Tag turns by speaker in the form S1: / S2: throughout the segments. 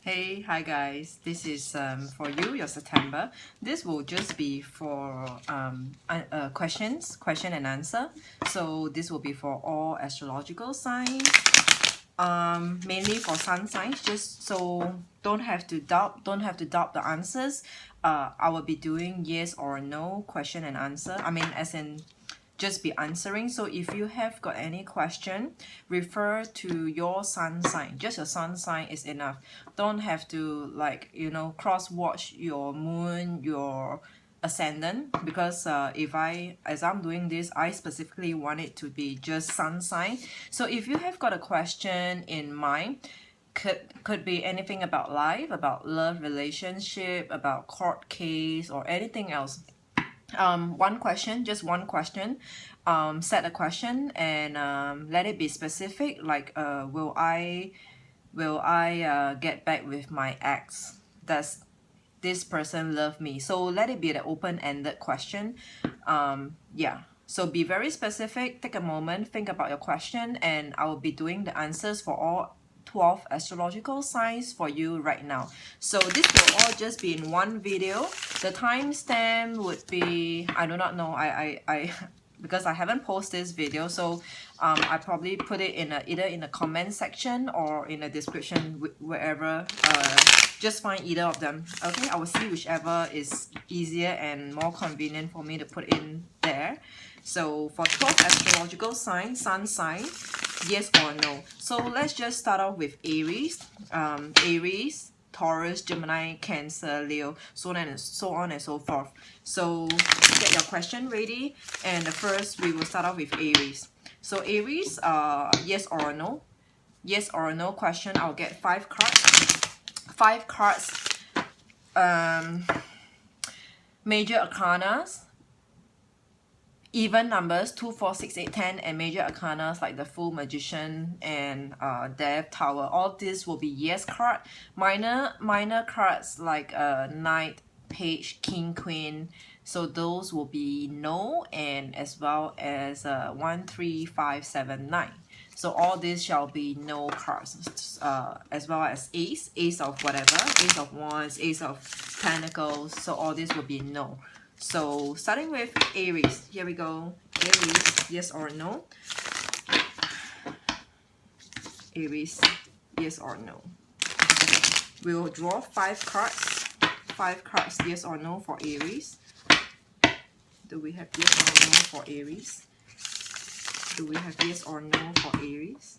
S1: Hey, hi guys. This is for you, your September. This will just be for question and answer. So this will be for all astrological signs, mainly for sun signs. Just so don't have to doubt the answers. I will be doing yes or no question and answer. I mean, as in just be answering. So if you have got any question, refer to your sun sign. Just your sun sign is enough. Don't have to cross watch your moon, your ascendant, because as I'm doing this, I specifically want it to be just sun sign. So if you have got a question in mind, could be anything about life, about love, relationship, about court case, or anything else. One question, just one question. Set a question and let it be specific, like will I get back with my ex? Does this person love me? So let it be the open-ended question. Yeah, so be very specific. Take a moment, think about your question, and I will be doing the answers for all 12 astrological signs for you right now. So this will all just be in one video. The timestamp would be, I do not know, I because I haven't posted this video, so I probably put it in either in the comment section or in the description, wherever. Just find either of them. Okay, I will see whichever is easier and more convenient for me to put in there. So for 12 astrological signs, sun sign, yes or no. So let's just start off with Aries. Aries, Taurus, Gemini, Cancer, Leo, so on and so forth. So get your question ready, and first we will start off with Aries. So Aries, yes or no. Yes or no question. I'll get 5 cards. 5 cards. Major arcanas, even numbers 2, 4, 6, 8, 10, and major arcanas like the Full Magician and Death Tower. All this will be yes card. Minor cards like Knight, Page, King, Queen. So those will be no, and as well as 1, 3, 5, 7, 9. So all this shall be no cards, as well as ace of whatever, ace of wands, ace of pentacles. So all this will be no. So starting with Aries, here we go. Aries, yes or no? Aries, yes or no? We will draw 5 cards. 5 cards, yes or no for Aries. Do we have yes or no for Aries? Do we have yes or no for Aries?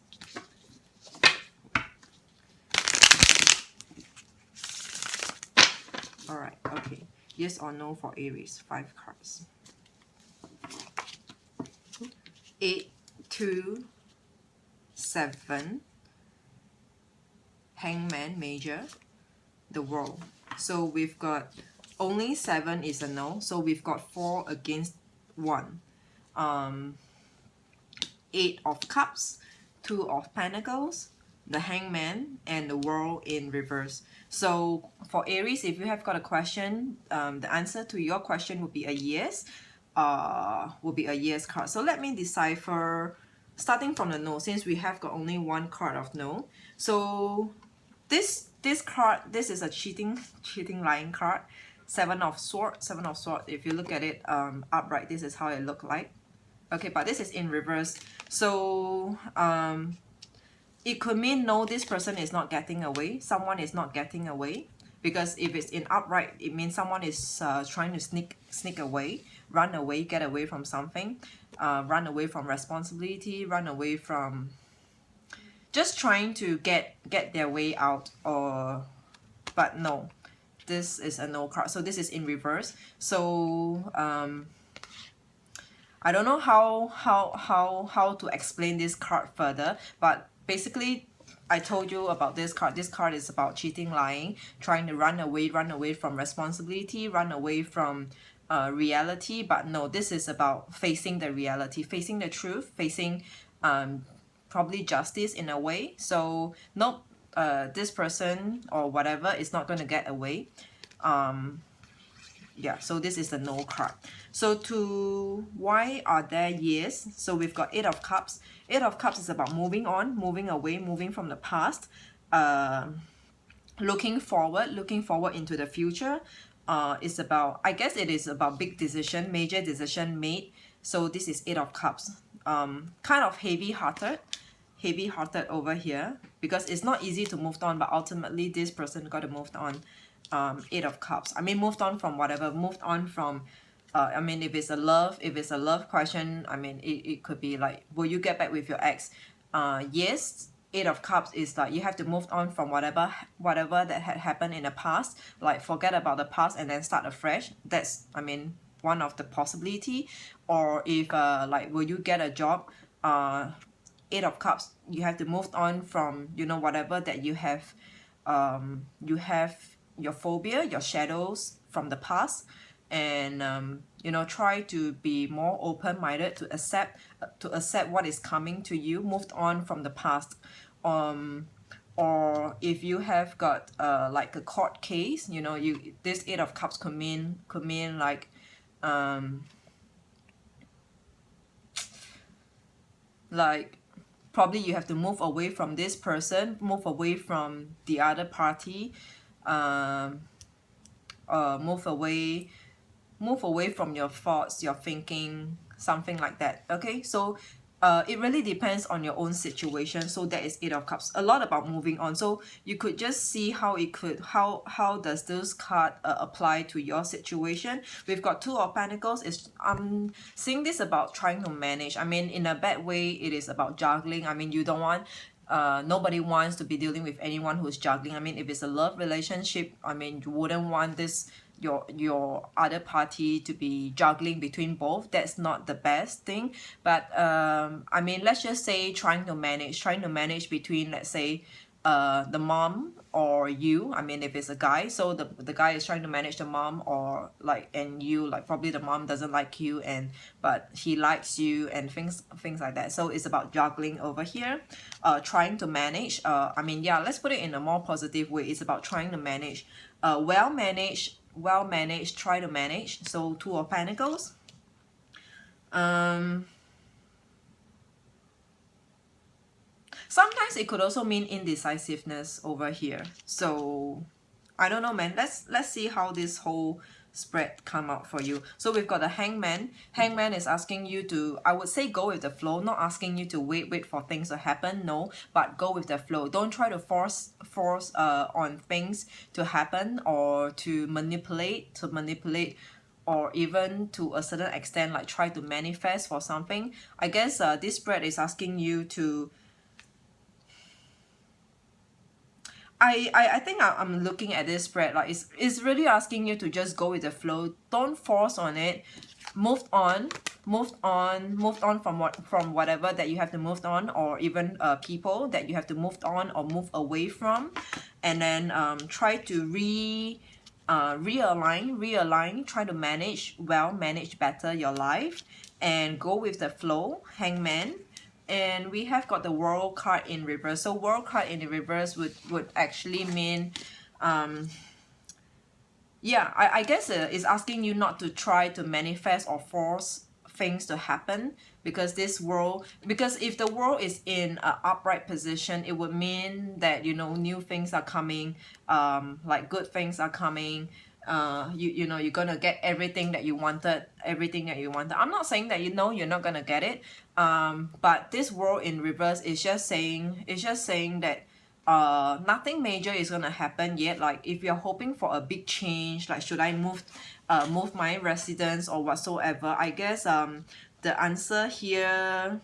S1: Alright, okay. Yes or no for Aries, 5 cards. 8, 2, 7, Hangman, major, the World. So we've got only 7 is a no, so we've got 4 against 1. 8 of Cups, 2 of Pentacles, the Hangman, and the World in reverse. So for Aries, if you have got a question, the answer to your question would be a yes. Will be a yes card. So let me decipher, starting from the no, since we have got only 1 card of no. So this card, this is a cheating lying card. 7 of Swords. 7 of Swords, if you look at it upright, this is how it look like. Okay, but this is in reverse. So it could mean no, this person is not getting away. Someone is not getting away. Because if it's in upright, it means someone is trying to sneak away, run away, get away from something, run away from responsibility, run away from just trying to get their way out. Or but no, this is a no card. So this is in reverse. So I don't know how to explain this card further, but basically I told you about this card. This card is about cheating, lying, trying to run away from responsibility, run away from reality. But no, this is about facing the reality, facing the truth, facing probably justice in a way. So nope, this person or whatever is not going to get away. Yeah, so this is the no card. So to why are there yes? So we've got 8 of Cups. 8 of Cups is about moving on, moving away, moving from the past. looking forward into the future. It's about, I guess it is about big decision, major decision made. So this is Eight of Cups. Kind of heavy-hearted over here, because it's not easy to move on, but ultimately this person got to move on. Eight of Cups, I mean, moved on from whatever, moved on from I mean, if it's a love question, I mean, it could be like, will you get back with your ex? Yes. Eight of Cups is like you have to move on from whatever that had happened in the past, like forget about the past and then start afresh. That's, I mean, one of the possibility. Or if like, will you get a job? Eight of Cups, you have to move on from, you know, whatever that you have your phobia, your shadows from the past. And you know, try to be more open-minded to accept what is coming to you, moved on from the past. Or if you have got like a court case, you know, this Eight of Cups could mean like probably you have to move away from this person, move away from the other party, move away from your thoughts, your thinking, something like that. Okay, so it really depends on your own situation. So that is Eight of Cups, a lot about moving on. So you could just see how it could, how does this card apply to your situation. We've got Two of Pentacles. I'm seeing this about trying to manage. I mean, in a bad way, it is about juggling. I mean, you don't want nobody wants to be dealing with anyone who's juggling. I mean, if it's a love relationship, I mean, you wouldn't want this, your other party to be juggling between both. That's not the best thing. But I mean, let's just say trying to manage between, let's say, the mom or you. I mean, if it's a guy, so the guy is trying to manage the mom, or like, and you, like, probably the mom doesn't like you, and but he likes you, and things like that. So it's about juggling over here, trying to manage. I mean, yeah, let's put it in a more positive way. It's about trying to manage, well managed, try to manage. So Two of Pentacles. Sometimes it could also mean indecisiveness over here. So I don't know, man. Let's see how this whole spread come out for you. So we've got the Hangman. Hangman is asking you to, I would say, go with the flow, not asking you to wait for things to happen. No, but go with the flow. Don't try to force on things to happen, or to manipulate, or even to a certain extent, like try to manifest for something. I guess this spread is asking you to, I think I'm looking at this spread, like it's really asking you to just go with the flow. Don't force on it. Move on from whatever that you have to move on, or even people that you have to move on or move away from. And then try to realign, try to manage better your life, and go with the flow. Hangman. And we have got the World card in reverse. So World card in the reverse would actually mean, yeah, I guess it's asking you not to try to manifest or force things to happen, because this world, because if the world is in an upright position, it would mean that, you know, new things are coming, like good things are coming. You know, you're gonna get everything that you wanted. I'm not saying that, you know, you're not gonna get it, but this world in reverse is just saying that nothing major is gonna happen yet. Like, if you're hoping for a big change, like, should I move my residence or whatsoever, I guess the answer here,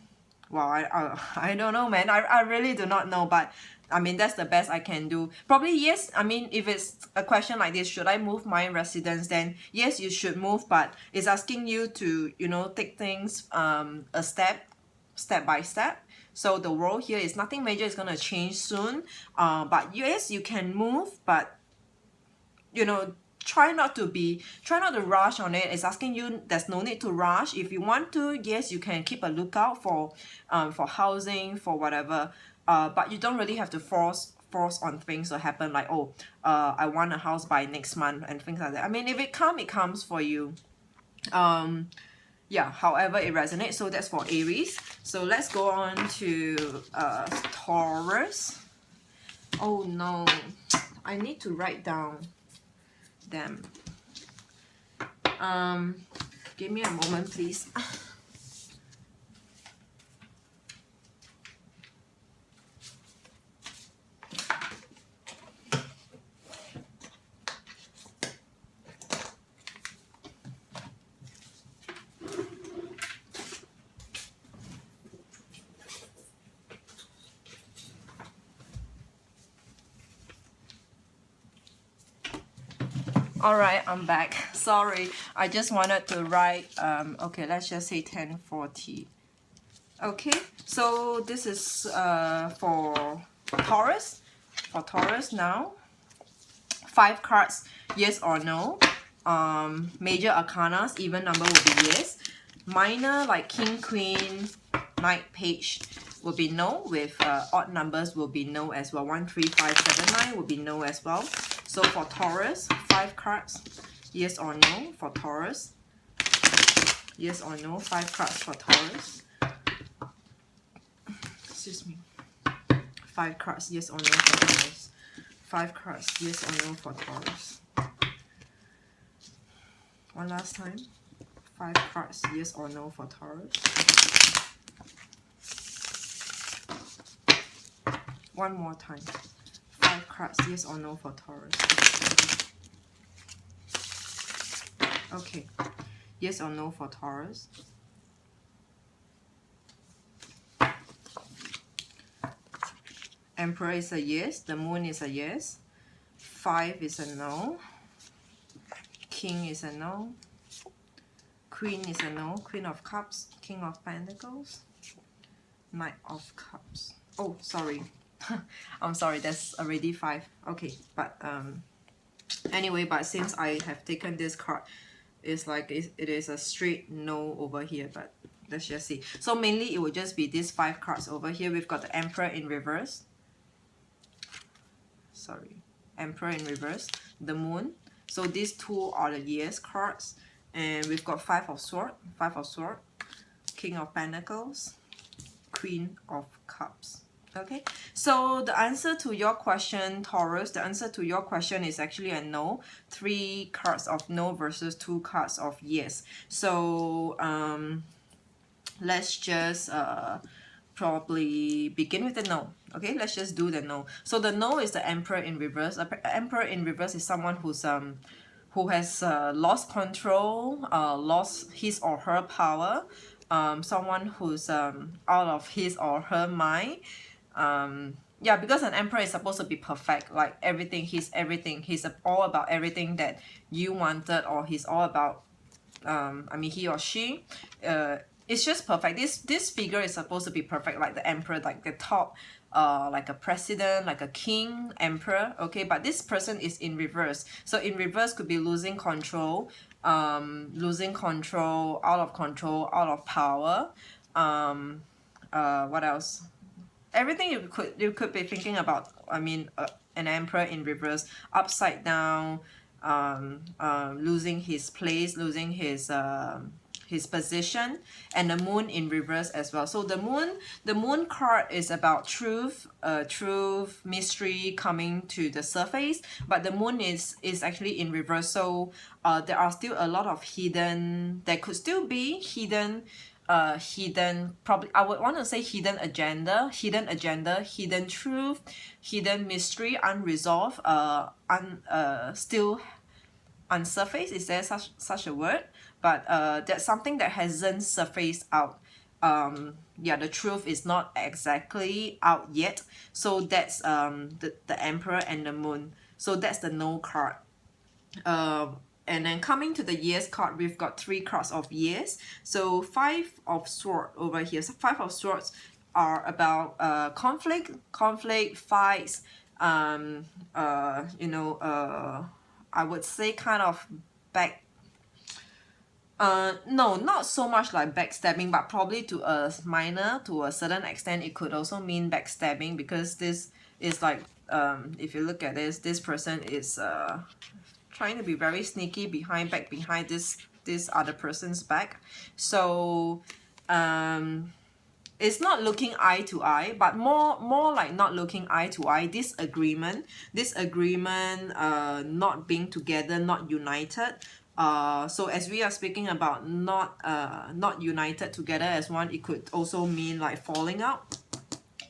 S1: well, I don't know, man. I really do not know, but I mean, that's the best I can do. Probably yes. I mean, if it's a question like this, should I move my residence, then yes, you should move, but it's asking you to, you know, take things a step by step. So the world here is nothing major is going to change soon, but yes, you can move, but, you know, try not to rush on it. It's asking you, there's no need to rush. If you want to, yes, you can keep a lookout for housing, for whatever, but you don't really have to force on things to happen, like, oh, I want a house by next month and things like that. I mean, if it comes for you. Yeah, however it resonates. So that's for Aries. So let's go on to Taurus. Oh no, I need to write down them. Give me a moment, please. Alright, I'm back. Sorry, I just wanted to write, okay, let's just say 1040. Okay, so this is for Taurus. For Taurus now, 5 cards, yes or no. Major arcanas, even number will be yes. Minor like King, Queen, Knight, Page will be no, with odd numbers will be no as well. 1, 3, 5, 7, 9 will be no as well. So for Taurus, 5 cards, yes or no for Taurus. Yes or no, 5 cards for Taurus. Excuse me. 5 cards, yes or no for Taurus. 5 cards, yes or no for Taurus. One last time. 5 cards, yes or no for Taurus. One more time. 5 cards, yes or no for Taurus. Okay. Yes or no for Taurus. Emperor is a yes. The Moon is a yes. 5 is a no. King is a no. Queen is a no. Queen of Cups. King of Pentacles. Knight of Cups. Oh, sorry. I'm sorry, that's already 5. Okay, but anyway, but since I have taken this card, it's like it is a straight no over here, but let's just see. So mainly it will just be these 5 cards over here. We've got the Emperor in reverse. Sorry, Emperor in reverse. The Moon. So these 2 are the yes cards. And we've got 5 of Swords. 5 of Swords. King of Pentacles. Queen of Cups. Okay, so the answer to your question, Taurus, the answer to your question is actually a no. 3 cards of no versus 2 cards of yes. So let's just probably begin with the no. Okay, let's just do the no. So the no is the Emperor in reverse. Emperor in reverse is someone who has lost control, lost his or her power. Someone who's out of his or her mind. Yeah, because an emperor is supposed to be perfect, like everything. He's all about everything that you wanted, or he's all about I mean he or she, it's just perfect. This figure is supposed to be perfect, like the emperor, like the top, like a president, like a king, emperor. Okay, but this person is in reverse. So in reverse could be losing control, out of control, out of power. What else? Everything you could be thinking about. I mean, an emperor in reverse, upside down, losing his place, losing his position, and the Moon in reverse as well. So the moon card is about truth, mystery coming to the surface, but the Moon is actually in reverse. So there are still a lot of there could still be probably I would want to say hidden agenda, hidden truth, hidden mystery, unresolved, still unsurfaced. Is there such a word? But that's something that hasn't surfaced out. Yeah, the truth is not exactly out yet. So that's the Emperor and the Moon. So that's the no card. And then coming to the yes card, we've got 3 cards of yes. So 5 of Swords over here. So 5 of Swords are about conflict, fights, I would say kind of no, not so much like backstabbing, but probably to a certain extent, it could also mean backstabbing, because this is like, if you look at this person is trying to be very sneaky behind this other person's back. So it's not looking eye to eye, but more like not looking eye to eye. Disagreement, not being together, not united. So as we are speaking about not united together as one, it could also mean like falling out.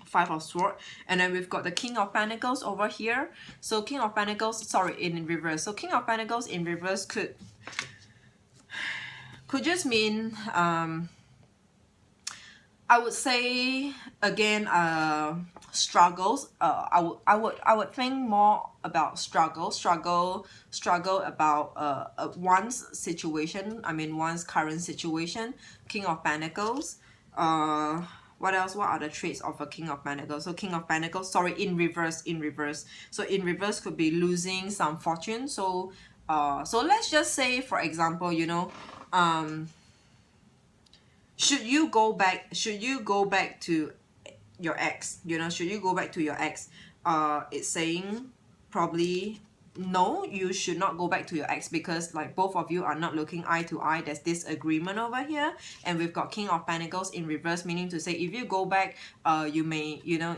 S1: Five of Swords, and then we've got the King of Pentacles over here. So King of Pentacles, sorry, in reverse. So King of Pentacles in reverse could just mean I would say again struggles. I would think more about struggle about one's situation. I mean one's current situation. King of Pentacles. What else? What are the traits of a King of Pentacles? So King of Pentacles, sorry, in reverse. So in reverse could be losing some fortune. So so let's just say, for example, you know, should you go back to your ex, you know, should you go back to your ex? It's saying probably no, you should not go back to your ex, because like both of you are not looking eye to eye. There's disagreement over here, and we've got King of Pentacles in reverse, meaning to say if you go back, you may, you know,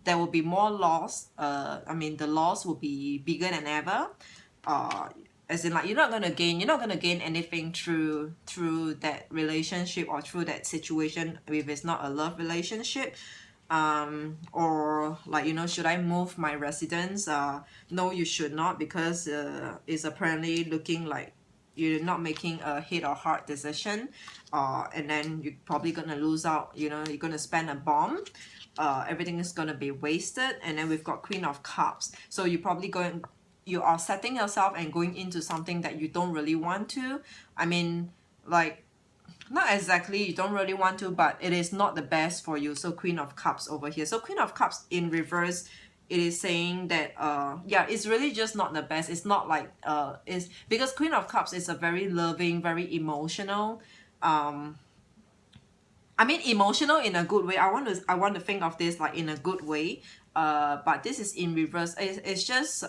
S1: there will be more loss. I mean the loss will be bigger than ever. As in like you're not gonna gain anything through that relationship or through that situation if it's not a love relationship. Or like, you know, should I move my residence? No, you should not, because it's apparently looking like you're not making a head or heart decision, and then you're probably gonna lose out, you know, you're gonna spend a bomb. Everything is gonna be wasted. And then we've got Queen of Cups, so you are setting yourself and going into something that you don't really want to. I mean, like, not exactly you don't really want to, but it is not the best for you. So Queen of Cups over here. So Queen of Cups in reverse, it is saying that yeah, it's really just not the best. It's not like it's because Queen of Cups is a very loving, very emotional, I mean emotional in a good way. I want to think of this like in a good way. But this is in reverse. It's just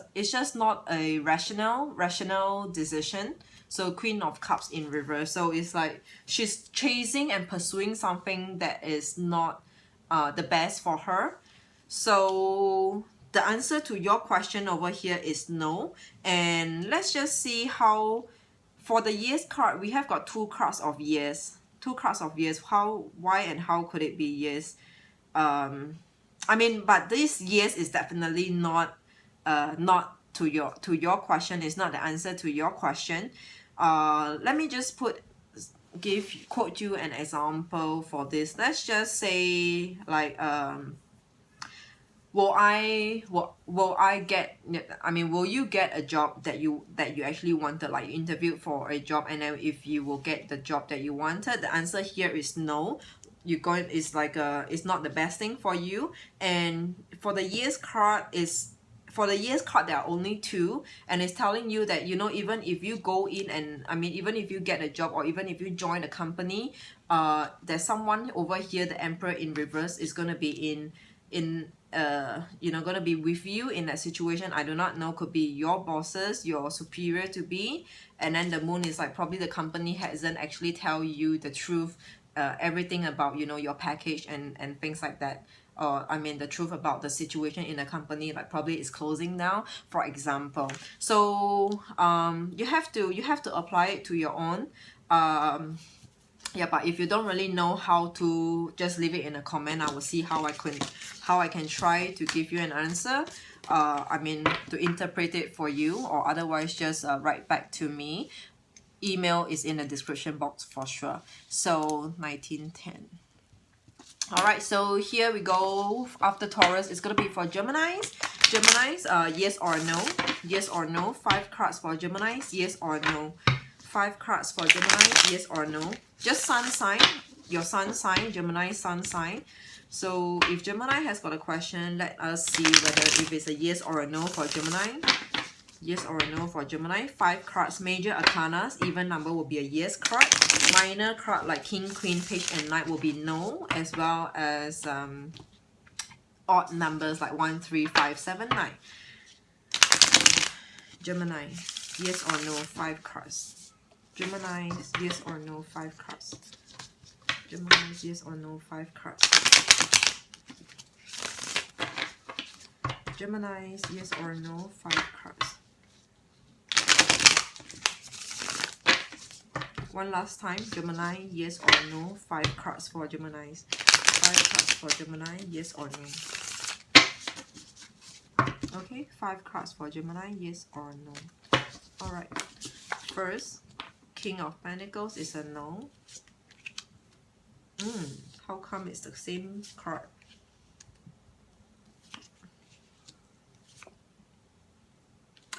S1: not a rational decision. So Queen of Cups in reverse. So it's like she's chasing and pursuing something that is not the best for her. So the answer to your question over here is no. And let's just see how, for the yes card, we have got two cards of yes. Why and how could it be yes? I mean, but this yes is definitely not to your question. It's not the answer to your question. Let me just quote you an example for this. Let's just say like will you get a job that you actually wanted, like you interviewed for a job, and then if you will get the job that you wanted? The answer here is no. It's like it's not the best thing for you. And for the yes card there are only two, and it's telling you that, you know, even if you go in and even if you get a job, or even if you join a company, there's someone over here, the Emperor in reverse, is going to be going to be with you in that situation. I do not know, could be your bosses, your superior to be. And then the Moon is like probably the company hasn't actually tell you the truth, everything about, you know, your package and things like that. The truth about the situation in a company, like probably it's closing now, for example. So you have to apply it to your own. Yeah, but if you don't really know how to, just leave it in a comment. I will see how I can try to give you an answer. To interpret it for you, or otherwise just write back to me. Email is in the description box for sure. So 1910. All right, so here we go. After Taurus, it's gonna be for Geminis. Yes or no? Yes or no? 5 cards for Geminis. Yes or no? 5 cards for Geminis. Yes or no? Just sun sign. Your sun sign, Gemini sun sign. So if Gemini has got a question, let us see whether if it's a yes or a no for Gemini. Yes or no for Gemini. 5 cards, major arcanas, even number will be a yes card. Minor card like King, Queen, Page, and Knight will be no, as well as odd numbers like 1, 3, 5, 7, 9. Gemini, yes or no, 5 cards. Gemini, yes or no, 5 cards. Gemini's yes or no, 5 cards. Gemini's yes or no, 5 cards. One last time, Gemini, yes or no, 5 cards for Gemini's. 5 cards for Gemini, yes or no. Okay, 5 cards for Gemini, yes or no. Alright, first, King of Pentacles is a no. How come it's the same card?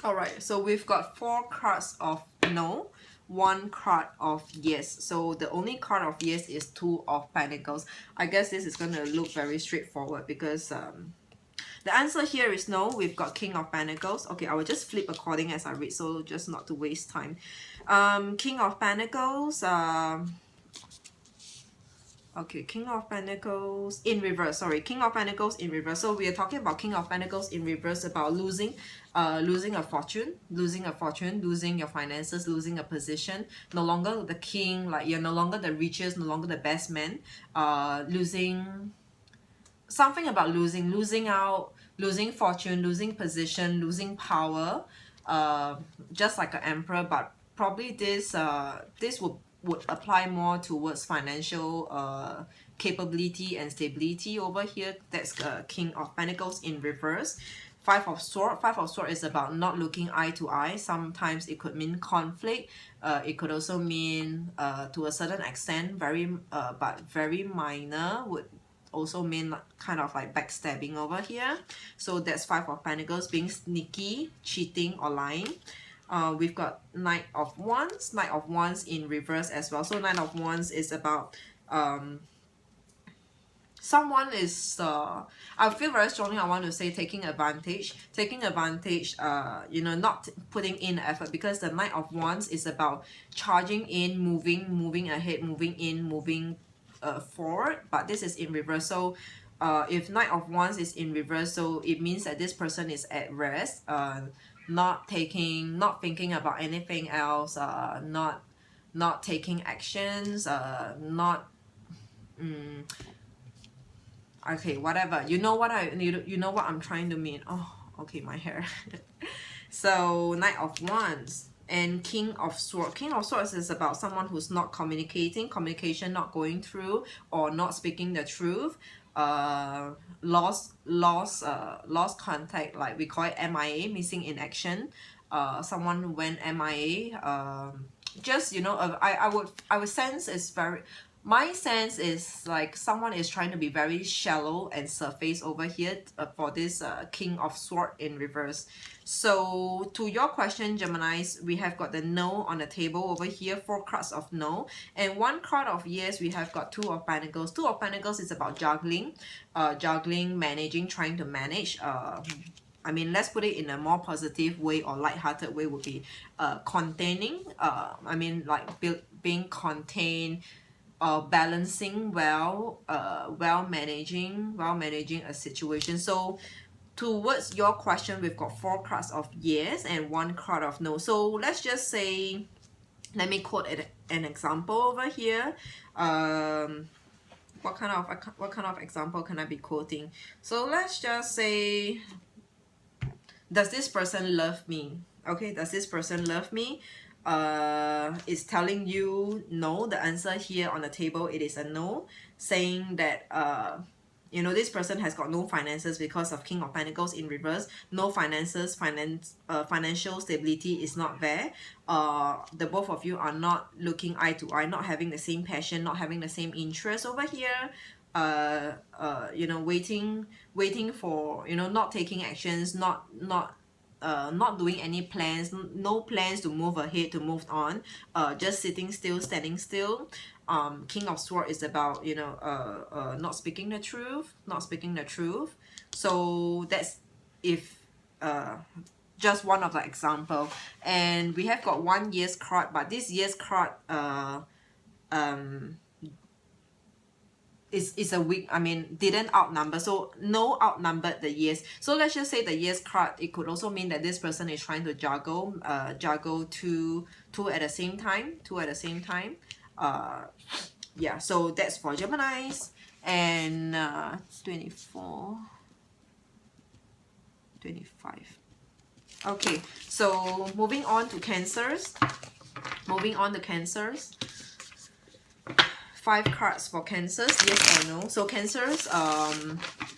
S1: Alright, so we've got 4 cards of no, 1 card of yes. So the only card of yes is 2 of Pentacles. I guess this is going to look very straightforward because the answer here is no. We've got King of Pentacles. Okay, I will just flip according as I read, so just not to waste time. King of Pentacles, okay, King of Pentacles in reverse. Sorry, King of Pentacles in reverse. So we are talking about King of Pentacles in reverse, about losing a fortune, losing your finances, losing a position. No longer the king, like you're no longer the richest, no longer the best man. Losing something about losing out, losing fortune, losing position, losing power. Just like an emperor, but probably this would apply more towards financial capability and stability over here. That's King of Pentacles in reverse. 5 of Swords. 5 of Swords is about not looking eye to eye. Sometimes it could mean conflict. It could also mean to a certain extent but very minor, would also mean kind of like backstabbing over here. So that's 5 of Pentacles, being sneaky, cheating or lying. We've got Knight of Wands. Knight of Wands in reverse as well. So Knight of Wands is about someone is I feel very strongly, I want to say, taking advantage, you know, not putting in effort, because the Knight of Wands is about charging in, moving ahead, moving forward, but this is in reverse. So if Knight of Wands is in reverse, so it means that this person is at rest, not thinking about anything else, not taking actions, okay, whatever, you know what you know what I'm trying to mean. Oh, okay, my hair. So Knight of Wands and King of Swords. King of Swords is about someone who's not communication not going through, or not speaking the truth. Lost contact, like we call it MIA, missing in action. Someone who went MIA. Just, you know, I would sense is very, my sense is like someone is trying to be very shallow and surface over here for this King of Swords in reverse. So to your question, Geminis, we have got the no on the table over here, 4 cards of no, and 1 card of yes. We have got 2 of Pentacles. 2 of Pentacles is about juggling, managing, trying to manage. I mean, let's put it in a more positive way or light-hearted way, would be containing. I mean, like being contained, balancing well, managing a situation. So towards your question, we've got 4 cards of yes and 1 card of no. So let's just say, let me quote an example over here. What kind of example can I be quoting? So let's just say, does this person love me? Okay, does this person love me? Is telling you no. The answer here on the table, it is a no, saying that you know, this person has got no finances because of King of Pentacles in reverse. No finances, financial stability is not there. The both of you are not looking eye to eye, not having the same passion, not having the same interest over here. You know, waiting for, you know, not taking actions, not doing any plans, no plans to move ahead, to move on, just sitting still, standing still. King of Swords is about, you know, not speaking the truth. So that's, if just one of the example. And we have got 1 yes card, but this yes card is a weak, I mean, didn't outnumber, so no outnumbered the yes. So let's just say the yes card, it could also mean that this person is trying to juggle two at the same time, Yeah, so that's for Geminis. And 24, 25. Okay, so moving on to Cancers. Moving on to Cancers. 5 cards for Cancers, yes or no. So Cancers,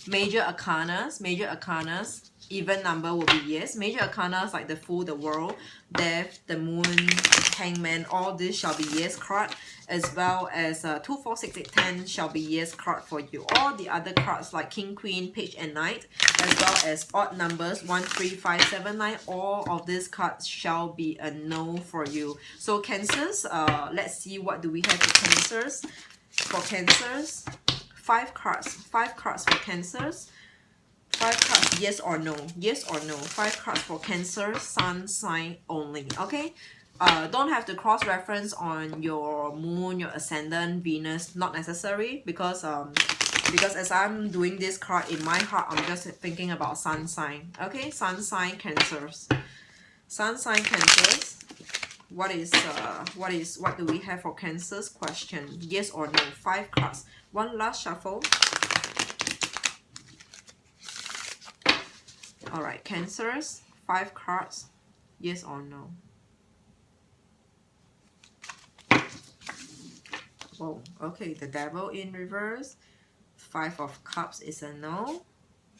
S1: major arcanas, even number will be yes. Major arcanas like the Fool, the World, Death, the Moon, Hangman, all this shall be yes card, as well as 2, 4, 6, 8, 10 shall be yes card for you. All the other cards like King, Queen, Page, and Knight, as well as odd numbers 1, 3, 5, 7, 9, all of these cards shall be a no for you. So Cancers, let's see what do we have for Cancers. For Cancers, 5 cards for Cancers. 5 cards, yes or no, yes or no. 5 cards for Cancer, Sun sign only. Okay, don't have to cross reference on your moon, your ascendant, Venus, not necessary, because as I'm doing this card in my heart, I'm just thinking about Sun sign. Okay, Sun sign Cancers, Sun sign Cancers. What do we have for Cancers? Question, yes or no. 5 cards. One last shuffle. All right, Cancers, 5 cards, yes or no. Whoa, okay, the Devil in reverse. 5 of Cups is a no.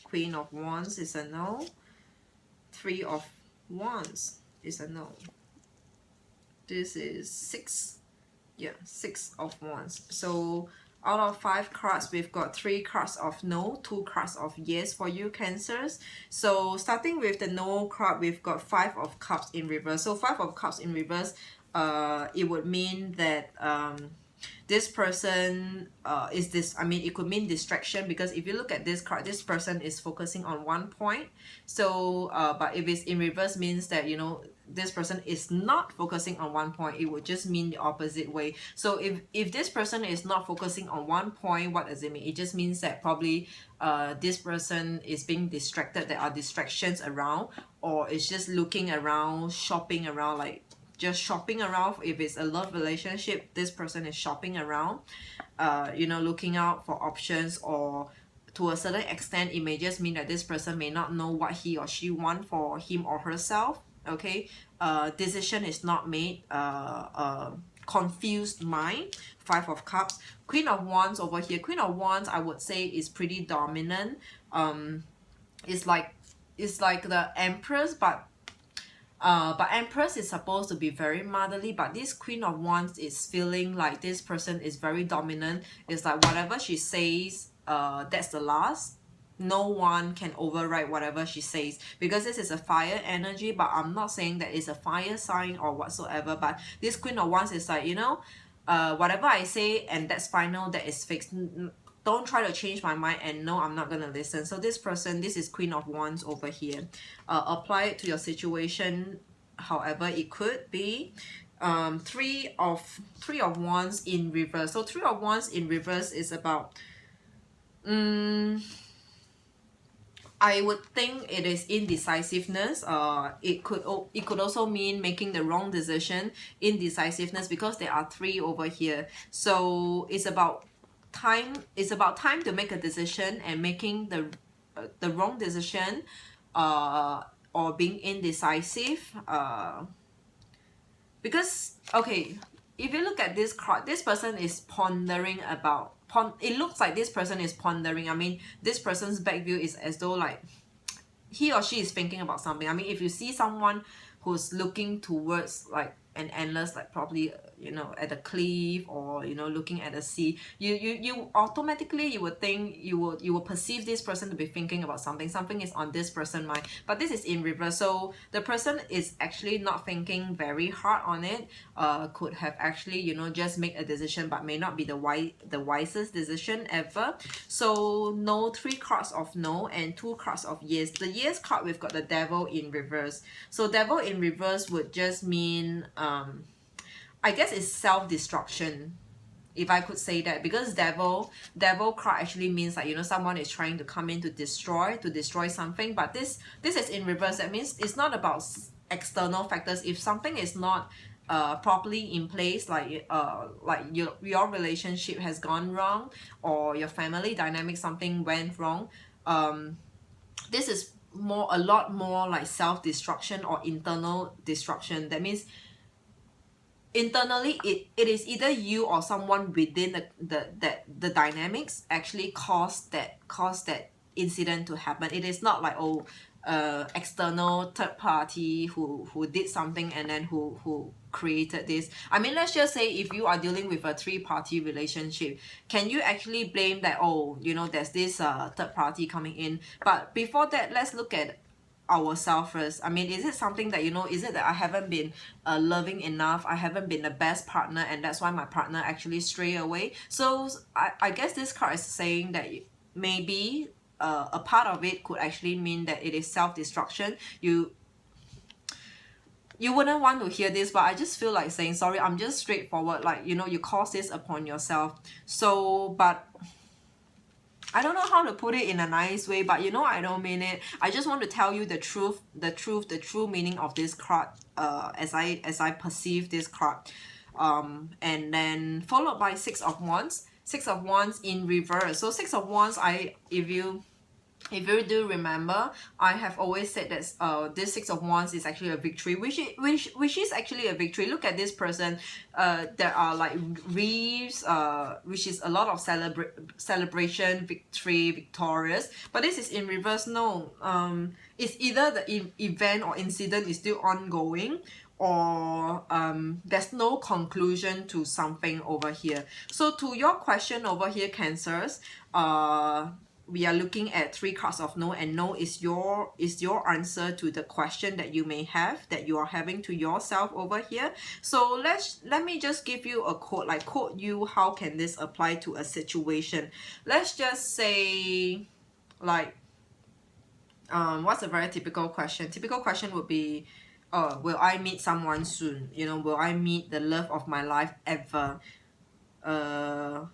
S1: Queen of Wands is a no. 3 of Wands is a no. This is 6. Yeah, 6 of Wands. So out of 5 cards, we've got 3 cards of no, 2 cards of yes for you, Cancers. So starting with the no card, we've got 5 of Cups in reverse. So 5 of Cups in reverse, it would mean that this person is this, I mean, it could mean distraction, because if you look at this card, this person is focusing on one point. So but if it's in reverse, means that, you know, this person is not focusing on one point. It would just mean the opposite way. So if this person is not focusing on one point, what does it mean? It just means that probably this person is being distracted. There are distractions around, or it's just looking around, shopping around, like just shopping around. If it's a love relationship, this person is shopping around, you know, looking out for options, or to a certain extent, it may just mean that this person may not know what he or she want for him or herself. Okay, decision is not made, confused mind. 5 of Cups. Queen of Wands over here. Queen of Wands, I would say, is pretty dominant. It's like the Empress, but Empress is supposed to be very motherly, but this Queen of Wands is feeling like this person is very dominant. It's like whatever she says, that's the last. No one can override whatever she says, because this is a fire energy, but I'm not saying that it's a fire sign or whatsoever. But this Queen of Wands is like, you know, whatever I say, and that's final, that is fixed. Don't try to change my mind, and no, I'm not gonna listen. So this person, this is Queen of Wands over here. Apply it to your situation however it could be. 3 of Wands in reverse. So 3 of Wands in reverse is about I would think it is indecisiveness. It could also mean making the wrong decision, indecisiveness, because there are 3 over here. So it's about time. It's about time to make a decision, and making the wrong decision, or being indecisive. Because okay, if you look at this card, this person is pondering about. It looks like this person is pondering. I mean, this person's back view is as though like he or she is thinking about something. I mean, if you see someone who's looking towards like an endless, like probably, you know, at a cliff, or, you know, looking at the sea, you automatically, you would think, you will perceive this person to be thinking about something. Something is on this person's mind, but this is in reverse. So the person is actually not thinking very hard on it. Could have actually, you know, just make a decision, but may not be the wisest decision ever. So no, 3 cards of no and 2 cards of yes. The yes card, we've got the Devil in reverse. So Devil in reverse would just mean I guess it's self-destruction, if I could say that, because devil card actually means like, you know, someone is trying to come in to destroy something. But this is in reverse. That means it's not about external factors. If something is not properly in place, like your relationship has gone wrong, or your family dynamic, something went wrong, this is a lot more like self-destruction or internal destruction. That means internally it is either you or someone within the dynamics actually caused that incident to happen. It is not like, oh, external third party who did something and then who created this. I mean, let's just say if you are dealing with a three-party relationship, can you actually blame that, oh, you know, there's this third party coming in? But before that, let's look at ourselves first. I mean, is it something that, you know, is it that I haven't been loving enough, I haven't been the best partner, and that's why my partner actually stray away? So I guess this card is saying that maybe a part of it could actually mean that it is self-destruction. You wouldn't want to hear this, but I just feel like saying sorry. I'm just straightforward, like, you know, you caused this upon yourself. So, but I don't know how to put it in a nice way, but you know, I don't mean it. I just want to tell you the true meaning of this card, as I perceive this card. And then followed by Six of Wands. Six of Wands in reverse. So Six of Wands, if you do remember, I have always said that this Six of Wands is actually a victory, which is actually a victory. Look at this person. There are like wreaths, which is a lot of celebration, victory, victorious. But this is in reverse. No, it's either the event or incident is still ongoing, or there's no conclusion to something over here. So to your question over here, Cancers, we are looking at three cards of no, and no is your answer to the question that you may have, that you are having to yourself over here. So let me just give you a quote, like quote you, how can this apply to a situation? Let's just say, like, what's a very typical question? Typical question would be, will I meet someone soon? You know, will I meet the love of my life ever? Wow,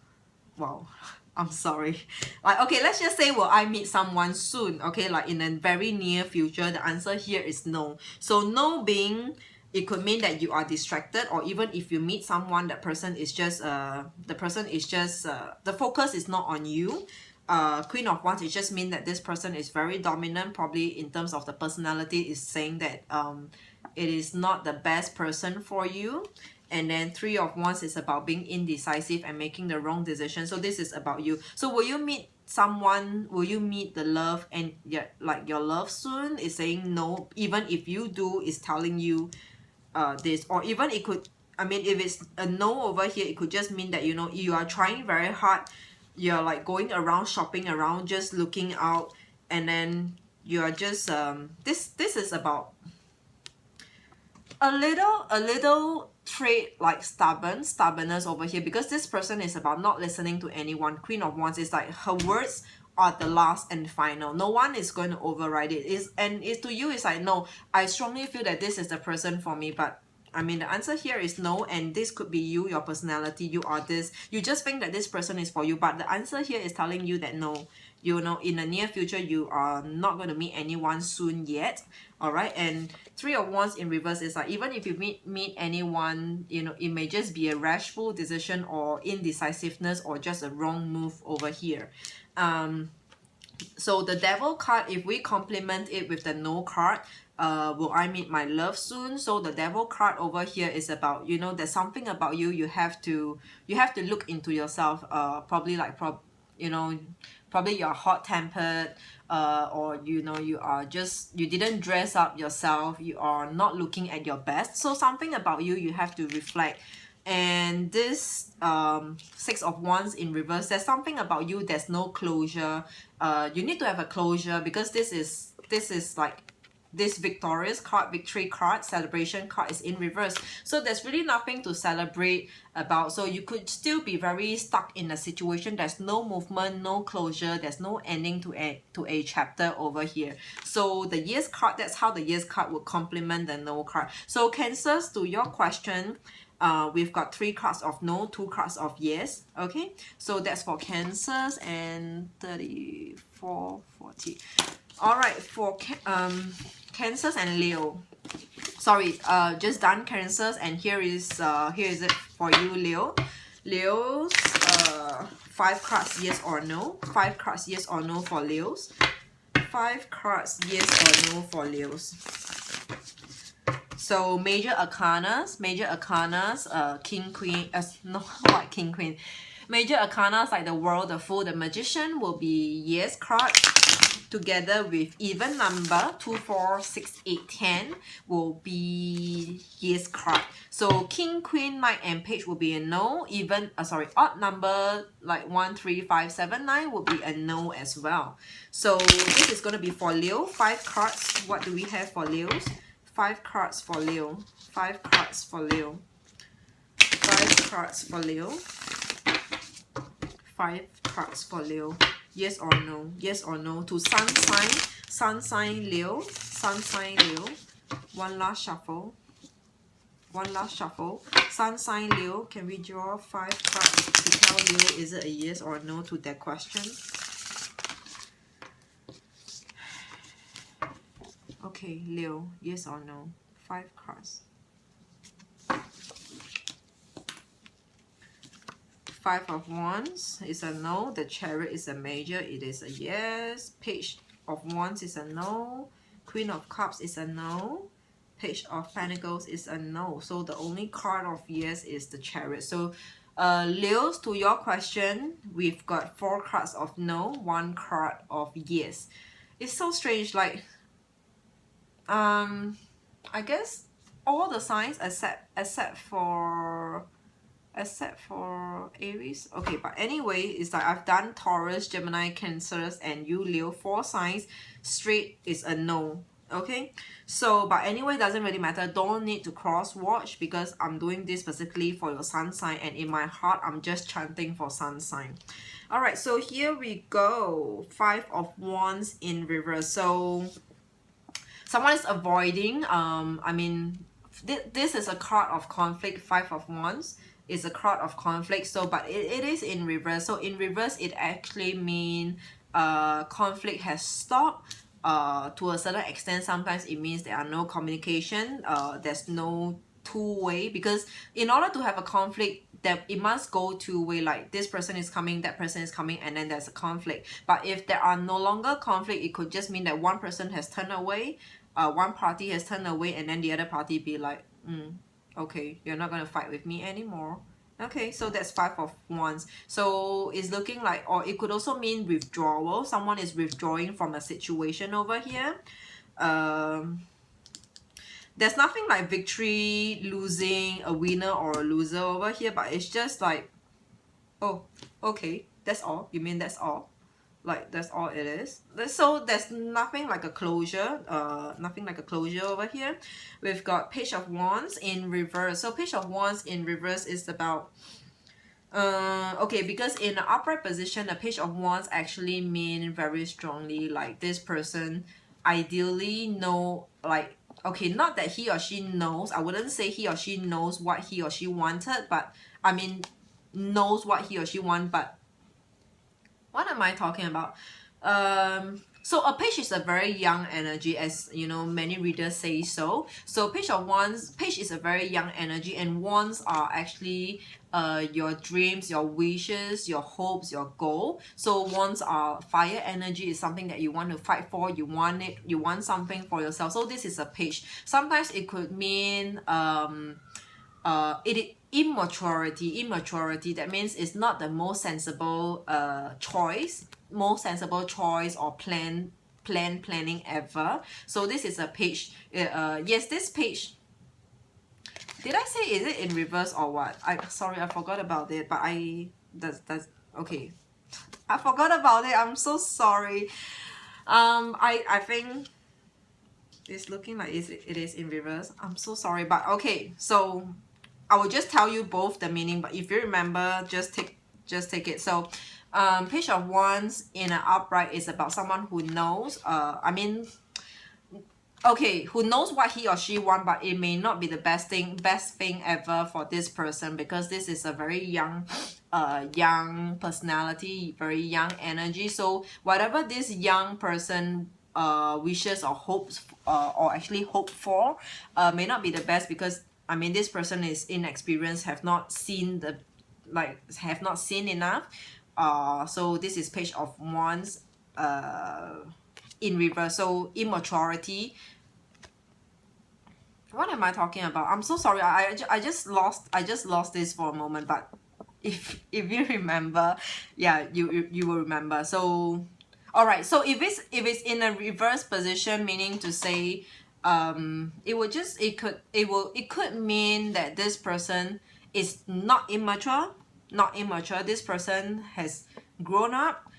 S1: I'm sorry. Like, okay, let's just say, will I meet someone soon? Okay, like in a very near future, the answer here is no. So no being, it could mean that you are distracted, or even if you meet someone, that person is just the focus is not on you. Queen of Wands, it just means that this person is very dominant, probably in terms of the personality, is saying that it is not the best person for you. And then Three of Wands is about being indecisive and making the wrong decision. So this is about you. So will you meet someone, will you meet the love, and like your love soon? Is saying no. Even if you do, is telling you this. Or even it could, I mean, if it's a no over here, it could just mean that, you know, you are trying very hard, you're like going around, shopping around, just looking out, and then you're just this is about a little trait like stubbornness over here, because this person is about not listening to anyone. Queen of Wands is like, her words are the last and final. No one is going to override it. It's to you, it's like, no, I strongly feel that this is the person for me. But I mean, the answer here is no, and this could be you, your personality, you are this. You just think that this person is for you, but the answer here is telling you that no, you know, in the near future, you are not going to meet anyone soon yet. All right, and Three of Wands in reverse is like, even if you meet anyone, you know, it may just be a rashful decision or indecisiveness or just a wrong move over here. So the Devil card, if we complement it with the no card, will I meet my love soon? So the Devil card over here is about, you know, there's something about you, you have to look into yourself. Probably like you know, probably you're hot-tempered, or you know, you didn't dress up yourself, you are not looking at your best. So something about you, you have to reflect. And this Six of Wands in reverse, there's something about you, there's no closure. You need to have a closure, because this is like, this victorious card, victory card, celebration card is in reverse. So there's really nothing to celebrate about. So you could still be very stuck in a situation. There's no movement, no closure, there's no ending to a chapter over here. So the yes card, that's how the yes card would complement the no card. So Cancers, to your question, we've got 3 cards of no, 2 cards of yes. Okay, so that's for Cancers. And 34, 40. All right, for Cancers and Leo. Sorry, just done Cancers, and here is it for you, Leo. Leos, 5 cards, yes or no. 5 cards, yes or no for Leos. 5 cards, yes or no for Leos. So major arcanas, king, queen, no, not king, queen. Major arcanas like the world, the fool, the magician will be yes card. Together with even number 2, 4, 6, 8, 10 will be yes card. So king, queen, knight, and page will be a no. Even odd number like 1, 3, 5, 7, 9 will be a no as well. So this is going to be for Leo. 5 cards. What do we have for Leos? 5 cards for Leo. 5 cards for Leo. 5 cards for Leo. 5 cards for Leo. Yes or no? Yes or no to sun sign Leo. Sun sign Leo. One last shuffle. One last shuffle. Sun sign Leo. Can we draw 5 cards to tell Leo is it a yes or no to that question? Okay, Leo, yes or no? 5 cards. 5 of Wands is a no. The Chariot is a major. It is a yes. Page of Wands is a no. Queen of Cups is a no. Page of Pentacles is a no. So the only card of yes is the Chariot. So Leos, to your question, we've got 4 cards of no, 1 card of yes. It's so strange. Like, I guess all the signs except for Aries. Okay, but anyway, it's like I've done Taurus, Gemini, Cancers, and you, Leo. 4 signs straight is a no. Okay, so but anyway, doesn't really matter. Don't need to cross watch because I'm doing this specifically for your sun sign, and in my heart I'm just chanting for sun sign. All right, so here we go. 5 of Wands in reverse. So someone is avoiding, I mean, this is a card of conflict. 5 of Wands is a card of conflict. So but it is in reverse. So in reverse, it actually means conflict has stopped. To a certain extent, sometimes it means there are no communication. There's no two-way, because in order to have a conflict, that it must go two-way. Like this person is coming, that person is coming, and then there's a conflict. But if there are no longer conflict, it could just mean that one person has turned away, one party has turned away, and then the other party be like, okay, you're not gonna fight with me anymore. Okay, so that's 5 of Wands. So it's looking like, or it could also mean withdrawal. Someone is withdrawing from a situation over here. There's nothing like victory, losing, a winner or a loser over here, but it's just like, oh, okay, that's all. You mean that's all? Like that's all it is. So there's nothing like a closure, nothing like a closure over here. We've got Page of Wands in reverse. So Page of Wands in reverse is about okay, because in an upright position, the Page of Wands actually mean very strongly like this person ideally know, like, okay, not that he or she knows, I wouldn't say he or she knows what he or she wanted, but I mean knows what he or she want. But what am I talking about? So a page is a very young energy, as you know, many readers say so. So Page of Wands, page is a very young energy, and wands are actually your dreams, your wishes, your hopes, your goal. So wands are fire energy, is something that you want to fight for, you want it, you want something for yourself. So this is a page. Sometimes it could mean immaturity. That means it's not the most sensible choice or planning ever. So this is a page. Yes, this page, did I say is it in reverse or what? I forgot about it, but okay, I forgot about it. I'm so sorry. I think it's looking like it is in reverse. I'm so sorry, but okay, so I will just tell you both the meaning, but if you remember, just take it. So Page of Wands in an upright is about someone who knows, who knows what he or she want, but it may not be the best thing ever for this person, because this is a very young personality, very young energy. So whatever this young person wishes or hopes, or actually hope for, may not be the best, because I mean this person is inexperienced, have not seen the, like, have not seen enough. So this is Page of Wands in reverse. So immaturity. What am I talking about? I'm so sorry. I just lost this for a moment. But if you remember, yeah, you will remember. So, all right. So if it's in a reverse position, meaning to say, it could mean that this person is not immature, This person has grown up,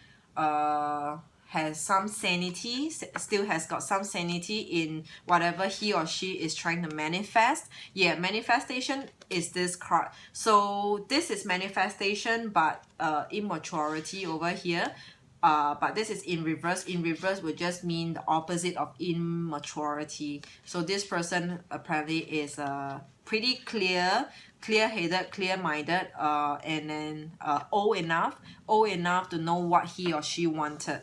S1: has some sanity, still has got some sanity in whatever he or she is trying to manifest. Yeah, manifestation is this card. So this is manifestation, but immaturity over here. But this is in reverse. In reverse would just mean the opposite of immaturity. So this person apparently is pretty clear-headed, clear-minded, and then old enough to know what he or she wanted.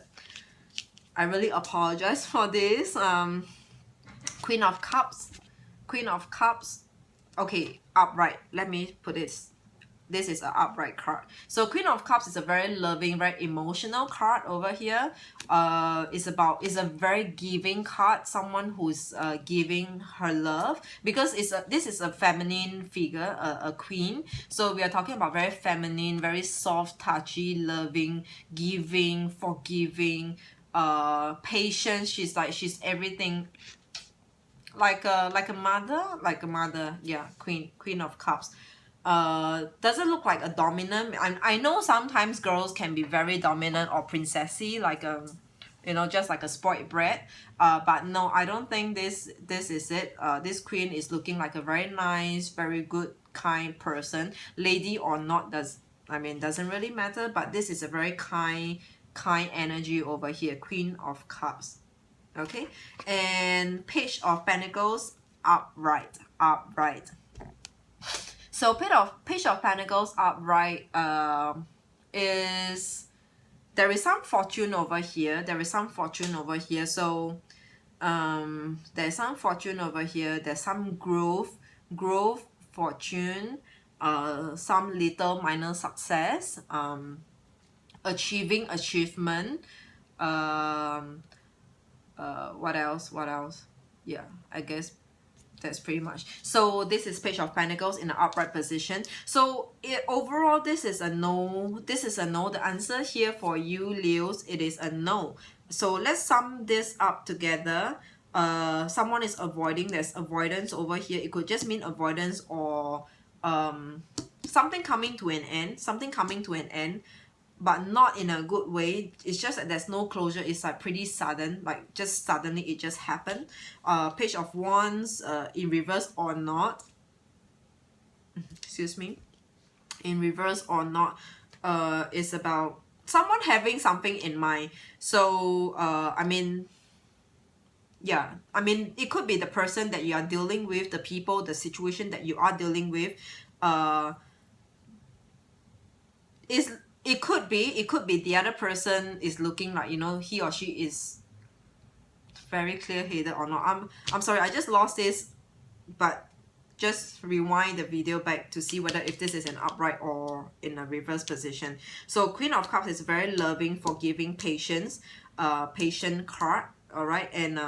S1: I really apologize for this. Queen of Cups. Okay, upright. Let me put this. This is an upright card. So Queen of Cups is a very loving, very emotional card over here. It's a very giving card. Someone who's giving her love, because this is a feminine figure, a queen. So we are talking about very feminine, very soft, touchy, loving, giving, forgiving, patience. She's everything, like a mother. Yeah, Queen of Cups. Doesn't look like a dominant. I know sometimes girls can be very dominant or princessy, like just like a spoiled brat. But no, I don't think this is it. This queen is looking like a very nice, very good, kind person, lady or not, doesn't really matter. But this is a very kind energy over here. Queen of Cups. Okay, and Page of Pentacles, upright. So Page of Pentacles upright is, there is some fortune over here. So there's some fortune over here. There's some growth, fortune, some little minor success, achievement. What else? Yeah, I guess that's pretty much. So this is Page of Pentacles in the upright position. So overall, this is a no. The answer here for you, Leos, it is a no. So let's sum this up together. Someone is avoiding. There's avoidance over here. It could just mean avoidance, or something coming to an end, but not in a good way. It's just that there's no closure. It's like pretty sudden, like just suddenly it just happened. Page of Wands in reverse or not, excuse me, in reverse or not, is about someone having something in mind. So it could be the person that you are dealing with, the people, the situation that you are dealing with. It could be the other person is looking like, he or she is very clear-headed or not. I'm sorry, I just lost this, but just rewind the video back to see whether if this is an upright or in a reverse position. So Queen of Cups is very loving, forgiving, patient card. All right, and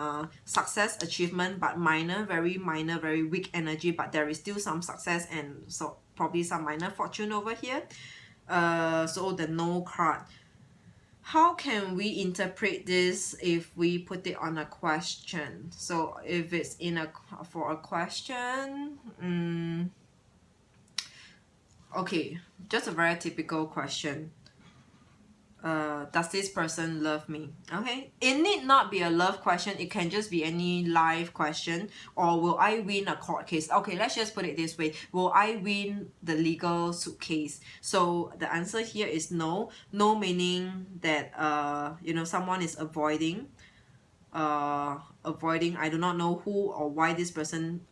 S1: success, achievement, but minor, very weak energy, but there is still some success, and so probably some minor fortune over here. So the no card. How can we interpret this if we put it on a question? So if it's for a question, okay, just a very typical question. Does this person love me? Okay, it need not be a love question. It can just be any life question. Or will I win a court case? Okay, let's just put it this way. Will I win the legal suit case? So the answer here is no. No meaning that someone is avoiding. I do not know who or why this person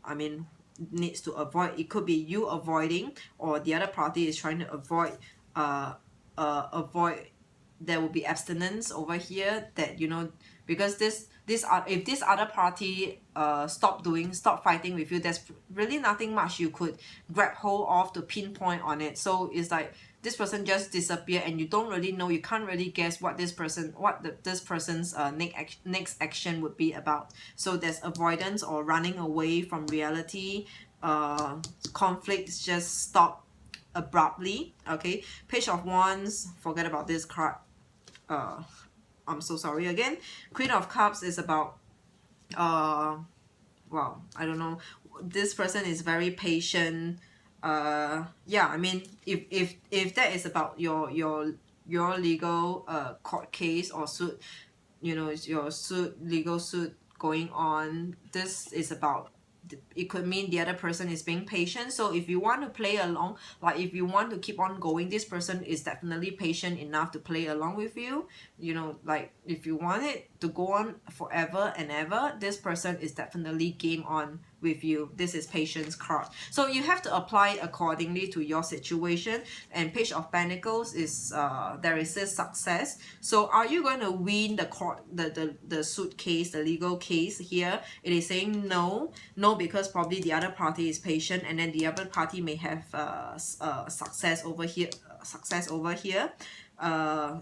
S1: needs to avoid. It could be you avoiding, or the other party is trying to avoid. There will be abstinence over here, that because if this other party stop fighting with you, there's really nothing much you could grab hold of to pinpoint on it. So it's like this person just disappear, and you don't really know, you can't really guess what this person's next action would be about. So there's avoidance or running away from reality. Conflicts just stop abruptly. Okay, Page of Wands, forget about this card. I'm so sorry again. Queen of Cups is about well, I don't know, this person is very patient. Yeah, I mean, if that is about your legal court case or suit, you know, it's your legal suit going on, this is about, it could mean the other person is being patient. So if you want to play along, like if you want to keep on going, this person is definitely patient enough to play along with you. You know, like if you want it to go on forever and ever, this person is definitely game on with you. This is patience card. So you have to apply accordingly to your situation. And Page of Pentacles is there is this success. So are you going to win the court, the suit case, the legal case here? It is saying no, because probably the other party is patient, and then the other party may have success over here.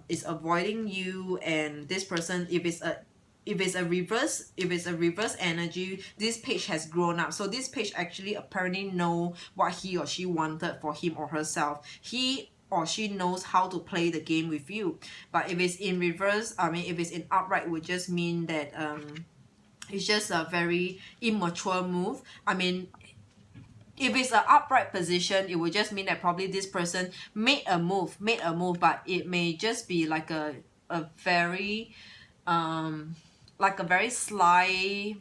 S1: Is avoiding you, and this person, if it's a reverse energy, this page has grown up. So this page actually apparently know what he or she wanted for him or herself. He or she knows how to play the game with you. But if it's in reverse, I mean, if it's in upright, would just mean that it's just a very immature move. I mean, if it's an upright position, it would just mean that probably this person made a move, but it may just be like a very like a very sly,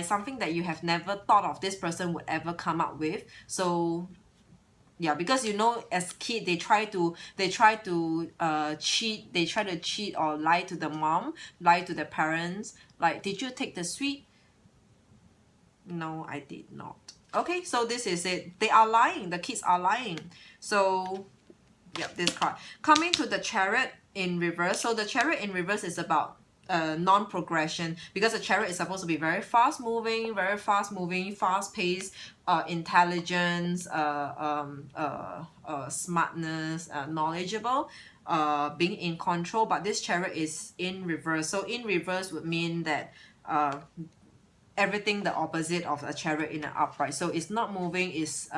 S1: something that you have never thought of this person would ever come up with. So yeah, because you know, as kid, they try to cheat or lie to the mom, lie to the parents, like, did you take the sweet? No, I did not. Okay, so this is it. They are lying. The kids are lying. So yeah, this card. Coming to the Chariot in reverse. So the Chariot in reverse is about non-progression, because the Chariot is supposed to be very fast moving, fast paced, intelligence, smartness, knowledgeable, being in control. But this Chariot is in reverse. So in reverse would mean that everything the opposite of a Chariot in an upright. So it's not moving, it's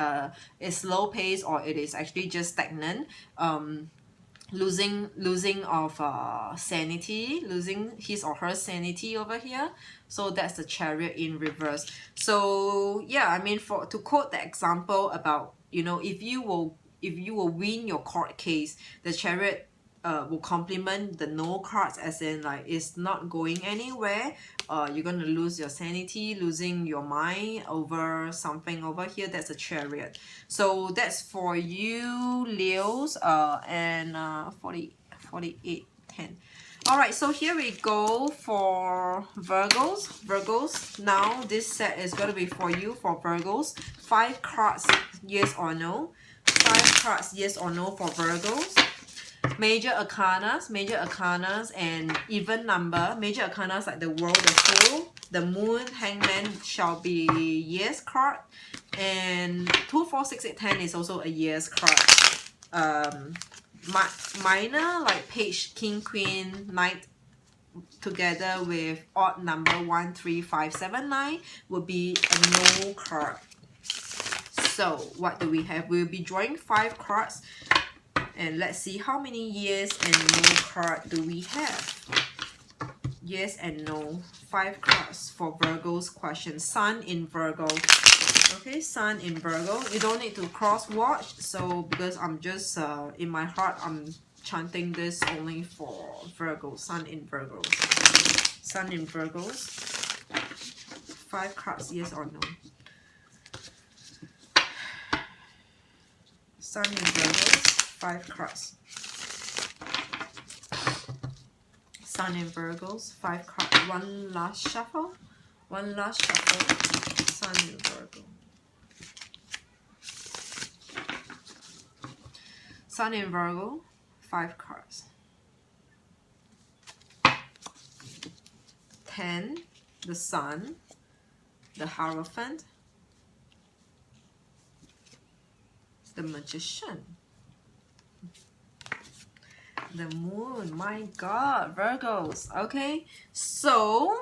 S1: slow pace, or it is actually just stagnant. Losing of sanity, losing his or her sanity over here. So that's the Chariot in reverse. So yeah, I mean, to quote the example about, you know, if you will win your court case, the Chariot will complement the no cards, as in like it's not going anywhere. You're going to lose your sanity, losing your mind over something over here. That's a Chariot. So that's for you, Leos, and 48, 10. All right, so here we go for Virgos. Now this set is going to be for you, for Virgos. 5 cards, yes or no. 5 cards, yes or no, for Virgos. Major arcanas, and even number. Major arcanas like the World, the Fool, the Moon, Hangman shall be yes card, and 2, 4, 6, 8, 10 is also a yes card. Minor like Page, King, Queen, Knight together with odd number 1, 3, 5, 7, 9 would be a no card. So what do we have? We'll be drawing 5 cards. And let's see how many yes and no card do we have. Yes and no. 5 cards for Virgo's question. Sun in Virgo. Okay, Sun in Virgo. You don't need to cross watch. So because I'm just in my heart, I'm chanting this only for Virgo. Sun in Virgo. Sun in Virgos. 5 cards, yes or no. Sun in Virgos. 5 cards. Sun in Virgos, 5 cards. One last shuffle. Sun in Virgo. Sun in Virgo, 5 cards. 10, the Sun, the Hierophant, the Magician, the Moon. My God, Virgos. Okay, so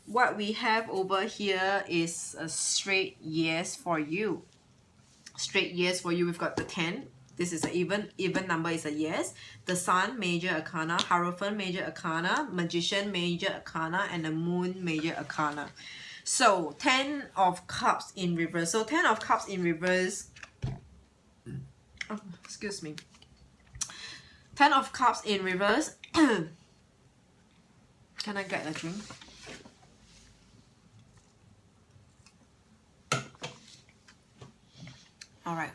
S1: what we have over here is a straight yes for you. Straight yes for you. We've got the 10. This is an even number is a yes. The Sun, major arcana, Hierophant, major arcana, Magician, major arcana, and the Moon, major arcana. So 10 of Cups in reverse. So 10 of Cups in reverse, oh, excuse me, 10 of Cups in reverse. Can I get a drink? All right.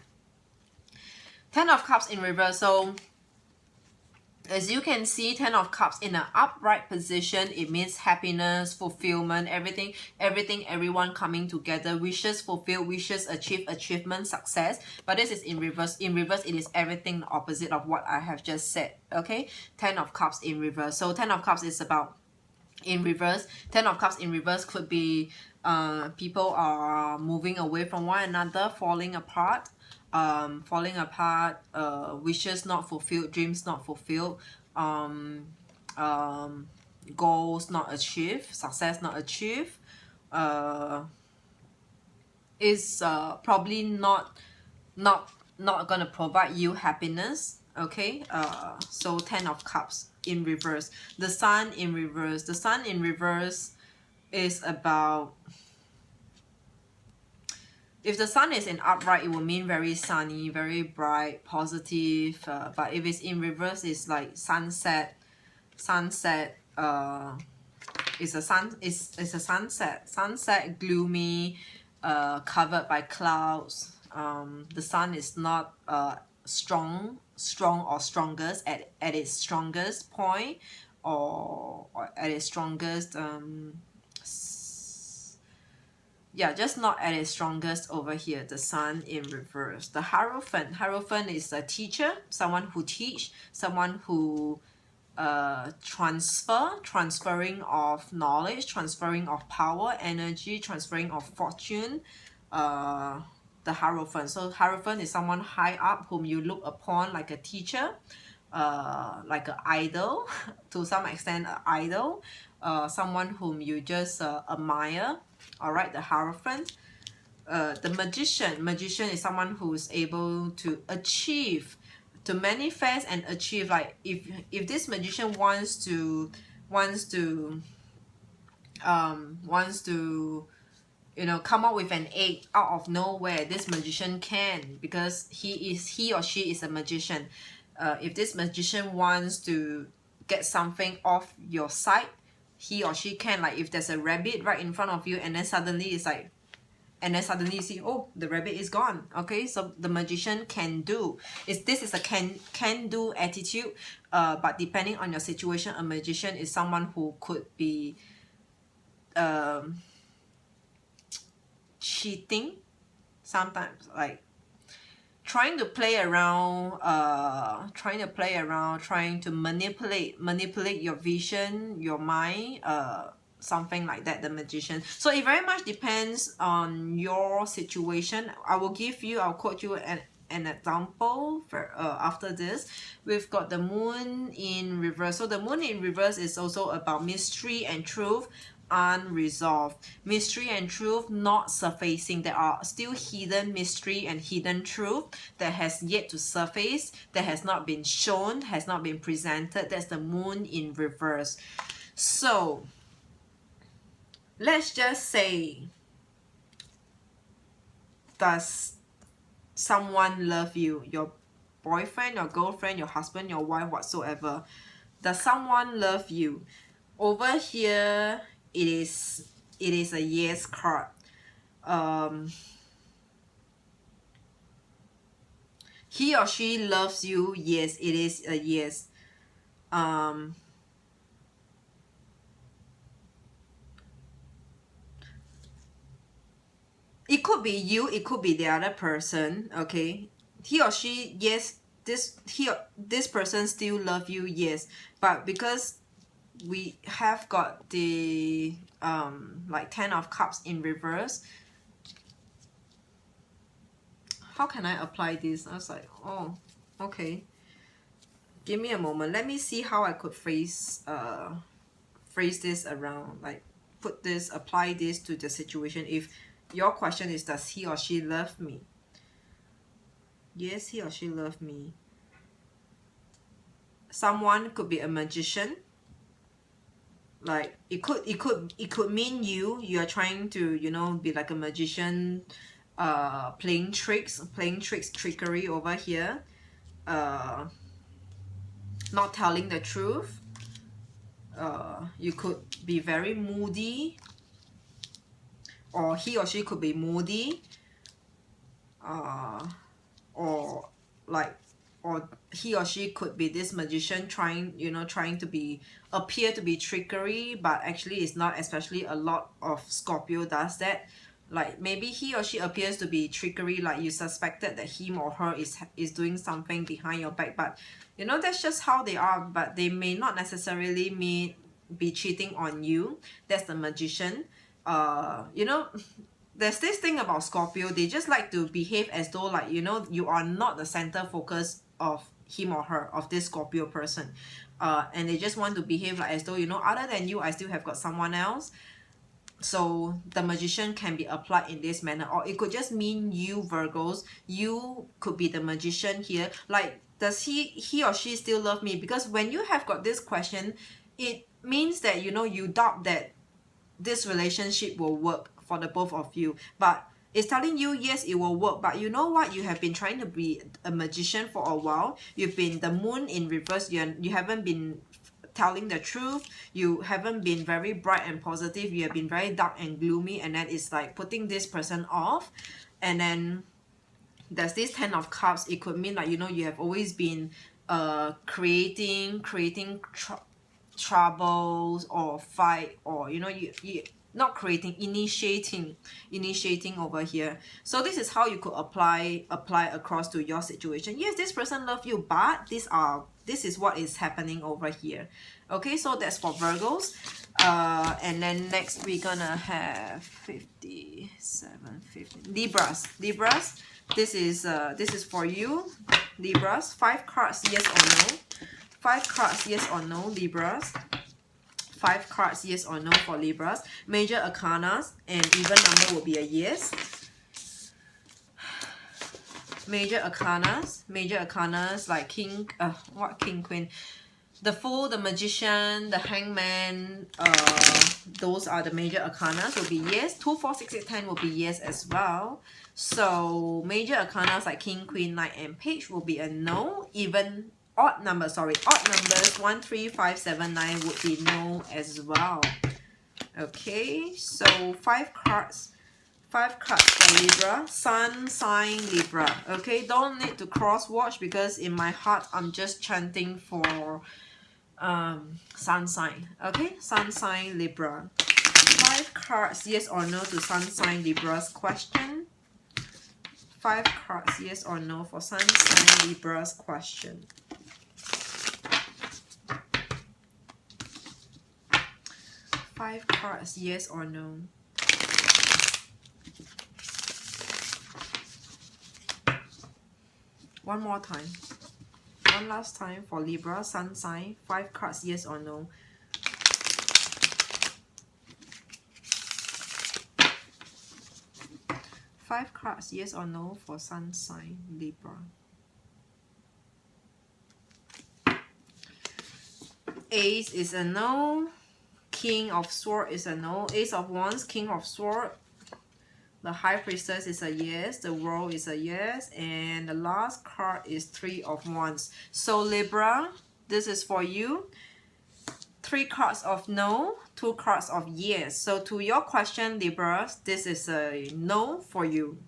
S1: 10 of Cups in reverse. So as you can see, 10 of Cups in an upright position, it means happiness, fulfillment, everything, everyone coming together, wishes fulfilled, wishes achieved, achievement, success. But this is in reverse. In reverse, it is everything the opposite of what I have just said. Okay, 10 of Cups in reverse. So 10 of Cups is about in reverse. 10 of Cups in reverse could be people are moving away from one another, falling apart. Wishes not fulfilled, dreams not fulfilled, goals not achieved, success not achieved, is probably not gonna provide you happiness. Okay, so 10 of Cups in reverse. The Sun in reverse. The Sun in reverse is about, if the Sun is in upright, it will mean very sunny, very bright, positive. But if it's in reverse, it's like sunset. Sunset. It's a sunset. Sunset, gloomy, covered by clouds. The Sun is not strong or strongest at its strongest point, or at its strongest. Yeah, just not at its strongest over here. The Sun in reverse. The Hierophant. Hierophant is a teacher, someone who teach, someone who transferring of knowledge, transferring of power, energy, transferring of fortune. The Hierophant. So Hierophant is someone high up whom you look upon like a teacher, like an idol, to some extent an idol, someone whom you just admire. All right, the Hierophant. The Magician. Magician is someone who is able to achieve, to manifest and achieve. Like if this magician wants to you know, come up with an egg out of nowhere, this magician can, because he or she is a magician. If this magician wants to get something off your sight, he or she can. Like if there's a rabbit right in front of you, and then suddenly it's like, and then suddenly you see, oh, the rabbit is gone. Okay, so the magician can do. This is a can do attitude. But depending on your situation, a magician is someone who could be cheating sometimes, like trying to play around, trying to manipulate your vision, your mind, something like that, the magician. So it very much depends on your situation. I'll quote you an example for after this. We've got the Moon in reverse. So the Moon in reverse is also about mystery and truth, unresolved. Mystery and truth not surfacing. There are still hidden mystery and hidden truth that has yet to surface, that has not been shown, has not been presented. That's the Moon in reverse. So let's just say, does someone love you? Your boyfriend, your girlfriend, your husband, your wife, whatsoever. Does someone love you? Over here, it is a yes card. He or she loves you. Yes, it is a yes. It could be you, it could be the other person. Okay, he or she, yes, this person still love you, yes, but because we have got the like 10 of Cups in reverse. How can I apply this? I was like, oh, okay. Give me a moment. Let me see how I could phrase this around, like put this, apply this to the situation. If your question is, does he or she love me? Yes, he or she love me. Someone could be a magician. Like it could mean you are trying to, you know, be like a magician, playing tricks, trickery over here, not telling the truth. You could be very moody, or he or she could be moody, or like, or he or she could be this magician trying, you know, trying to be, appear to be trickery, but actually it's not. Especially a lot of Scorpio does that. Like maybe he or she appears to be trickery, like you suspected that him or her is doing something behind your back, but you know, that's just how they are. But they may not necessarily be cheating on you. That's the magician. You know, there's this thing about Scorpio, they just like to behave as though, like, you know, you are not the center focus of him or her, of this Scorpio person. And they just want to behave like as though, you know, other than you, I still have got someone else. So the magician can be applied in this manner, or it could just mean you, Virgos, you could be the magician here. Like, does he or she still love me? Because when you have got this question, it means that, you know, you doubt that this relationship will work for the both of you. But it's telling you, yes, it will work. But you know what? You have been trying to be a magician for a while. You've been the moon in reverse. You haven't been telling the truth. You haven't been very bright and positive. You have been very dark and gloomy, and then it's like putting this person off. And then there's this 10 of Cups. It could mean, like, you know, you have always been creating troubles or fight, or you know, you not creating, initiating over here. So this is how you could apply across to your situation. Yes, this person love you, but this is what is happening over here. Okay, so that's for Virgos. And then next we're gonna have 57, 50 Libras. This is for you, Libras. 5 cards, yes or no. 5 cards, yes or no, Libras. 5 cards, yes or no for Libras. Major arcanas, and even number will be a yes. Major arcanas like king, king, queen, the Fool, the Magician, the Hangman. Those are the major arcanas, will be yes. 2, 4, 6, 8, 10 will be yes as well. So major arcanas like king, queen, knight, and page will be a no. Even odd numbers 1, 3, 5, 7, 9 would be no as well. Okay, so 5 cards for Libra. Sun sign Libra. Okay, don't need to cross watch, because in my heart I'm just chanting for sun sign. Okay, sun sign Libra. 5 cards, yes or no to sun sign Libra's question. 5 cards, yes or no for sun sign Libra's question. 5 cards, yes or no. One more time. One last time for Libra, sun sign. 5 cards, yes or no. Five cards, yes or no for sun sign Libra. Ace is a no. King of Swords is a no. Ace of Wands, King of Swords. The High Priestess is a yes. The World is a yes. And the last card is 3 of Wands. So Libra, this is for you. 3 cards of no, 2 cards of yes. So to your question, Libra, this is a no for you.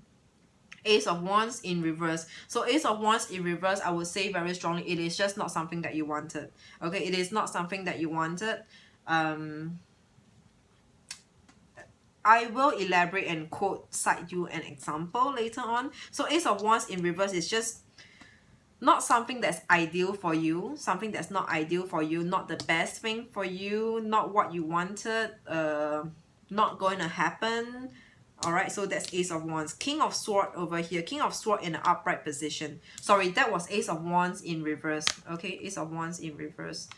S1: Ace of Wands in reverse. So Ace of Wands in reverse, I would say very strongly, it is just not something that you wanted. Okay, it is not something that you wanted. I will elaborate and cite you an example later on. So Ace of Wands in reverse is just, not something that's ideal for you, something that's not ideal for you, not the best thing for you, not what you wanted, not going to happen. All right, so that's Ace of Wands. King of Sword over here, King of Sword in an upright position. Sorry, that was Ace of Wands in reverse. Okay, Ace of Wands in reverse.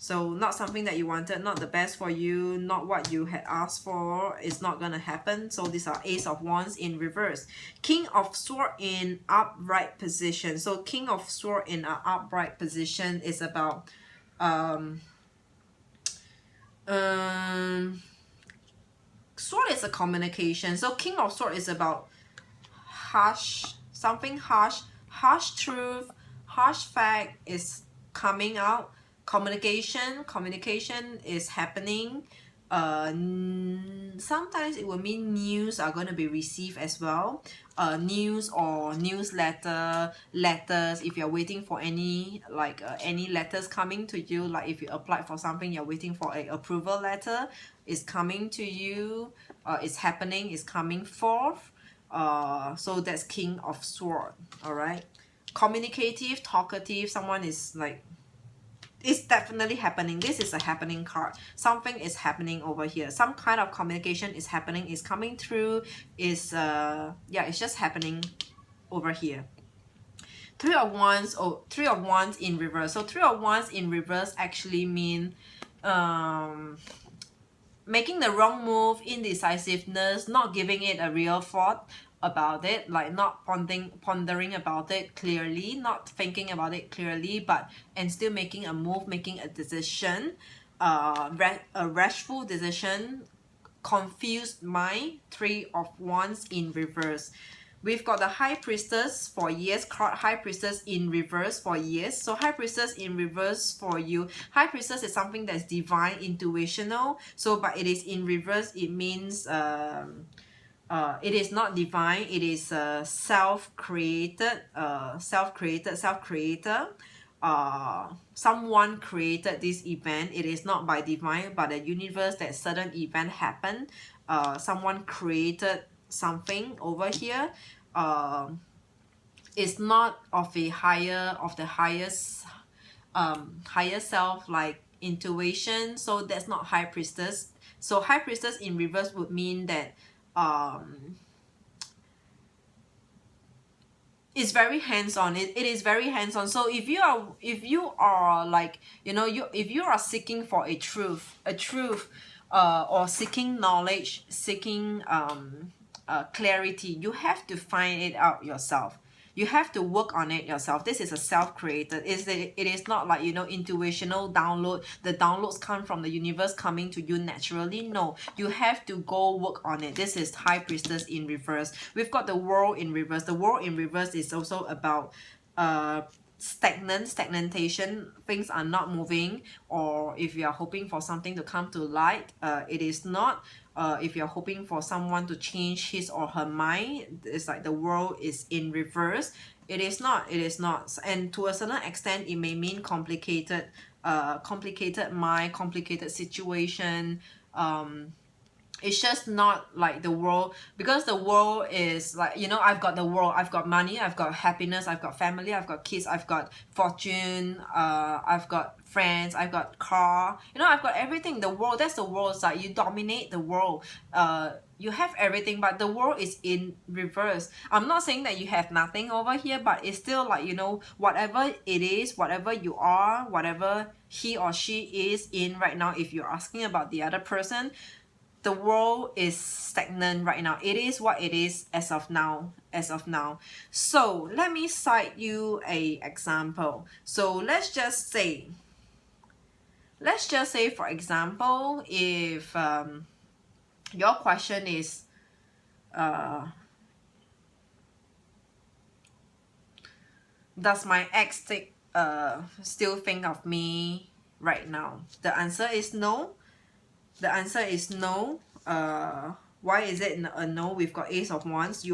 S1: So not something that you wanted, not the best for you, not what you had asked for, it's not going to happen. So these are Ace of Wands in reverse. King of Sword in upright position. So King of Sword in an upright position is about sword is a communication. So King of Sword is about harsh, something harsh, harsh truth, harsh fact is coming out. Communication is happening. Sometimes it will mean news are going to be received as well. News or newsletter, letters, if you're waiting for any any letters coming to you, like if you applied for something, you're waiting for a approval letter, is coming to you, it's happening, it's coming forth. So that's King of Sword. All right, communicative, talkative, someone is like, it's definitely happening. This is a happening card. Something is happening over here. Some kind of communication is happening, is coming through, is yeah, it's just happening over here. Three of Wands, oh, Three of Wands in reverse. So Three of Wands in reverse actually mean making the wrong move, indecisiveness, not giving it a real thought about it, like not pondering about it clearly, not thinking about it clearly, but and still making a move, making a decision, a rashful decision, confused mind. Three of Wands in reverse. We've got the High Priestess for yes card, High Priestess in reverse for yes. So High Priestess in reverse for you. High Priestess is something that's divine, intuitional. So but it is in reverse, it means it is not divine, it is self-created, self-creator. Someone created this event. It is not by divine, but the universe that certain event happened. Someone created something over here. It's not of a higher, of the highest higher self, like intuition. So that's not High Priestess. So High Priestess in reverse would mean that it's very hands-on. It is very hands-on. So if you are like, you know, if you are seeking for a truth, or seeking knowledge, seeking clarity, you have to find it out yourself. You have to work on it yourself. This is a self-created. It is not like, you know, intuitional download. The downloads come from the universe coming to you naturally. No, you have to go work on it. This is High Priestess in reverse. We've got the World in reverse. The World in reverse is also about stagnation. Things are not moving, or if you are hoping for something to come to light, it is not. If you're hoping for someone to change his or her mind, it's like the World is in reverse. It is not. And to a certain extent, it may mean complicated mind, complicated situation. It's just not like the World, because the World is like, you know, I've got the World, I've got money, I've got happiness, I've got family, I've got kids, I've got fortune, I've got friends, I've got car, you know, I've got everything. The World, that's the World side. You dominate the World. You have everything, but the World is in reverse. I'm not saying that you have nothing over here, but it's still like, you know, whatever it is, whatever you are, whatever he or she is in right now, if you're asking about the other person, the World is stagnant right now. It is what it is as of now. So let me cite you a example. So let's just say for example, if your question is does my ex still think of me right now? The answer is no. Why is it a no? We've got Ace of Wands.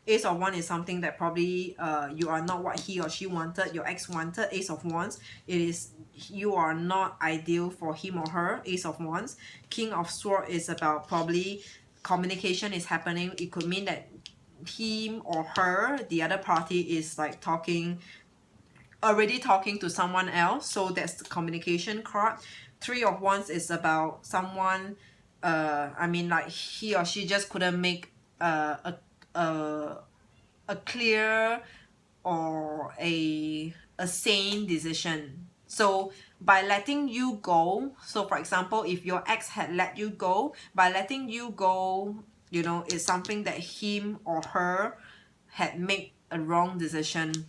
S1: Ace of Wands is something that probably you are not what he or she wanted, your ex wanted. Ace of Wands, it is you are not ideal for him or her. Ace of Wands. King of Swords is about probably communication is happening. It could mean that him or her, the other party, is like talking already talking to someone else, so that's the communication card. Three of Wands is about someone, I mean, like he or she just couldn't make a clear or a sane decision. So by letting you go, so for example, if your ex had let you go, by letting you go, you know, it's something that him or her had made a wrong decision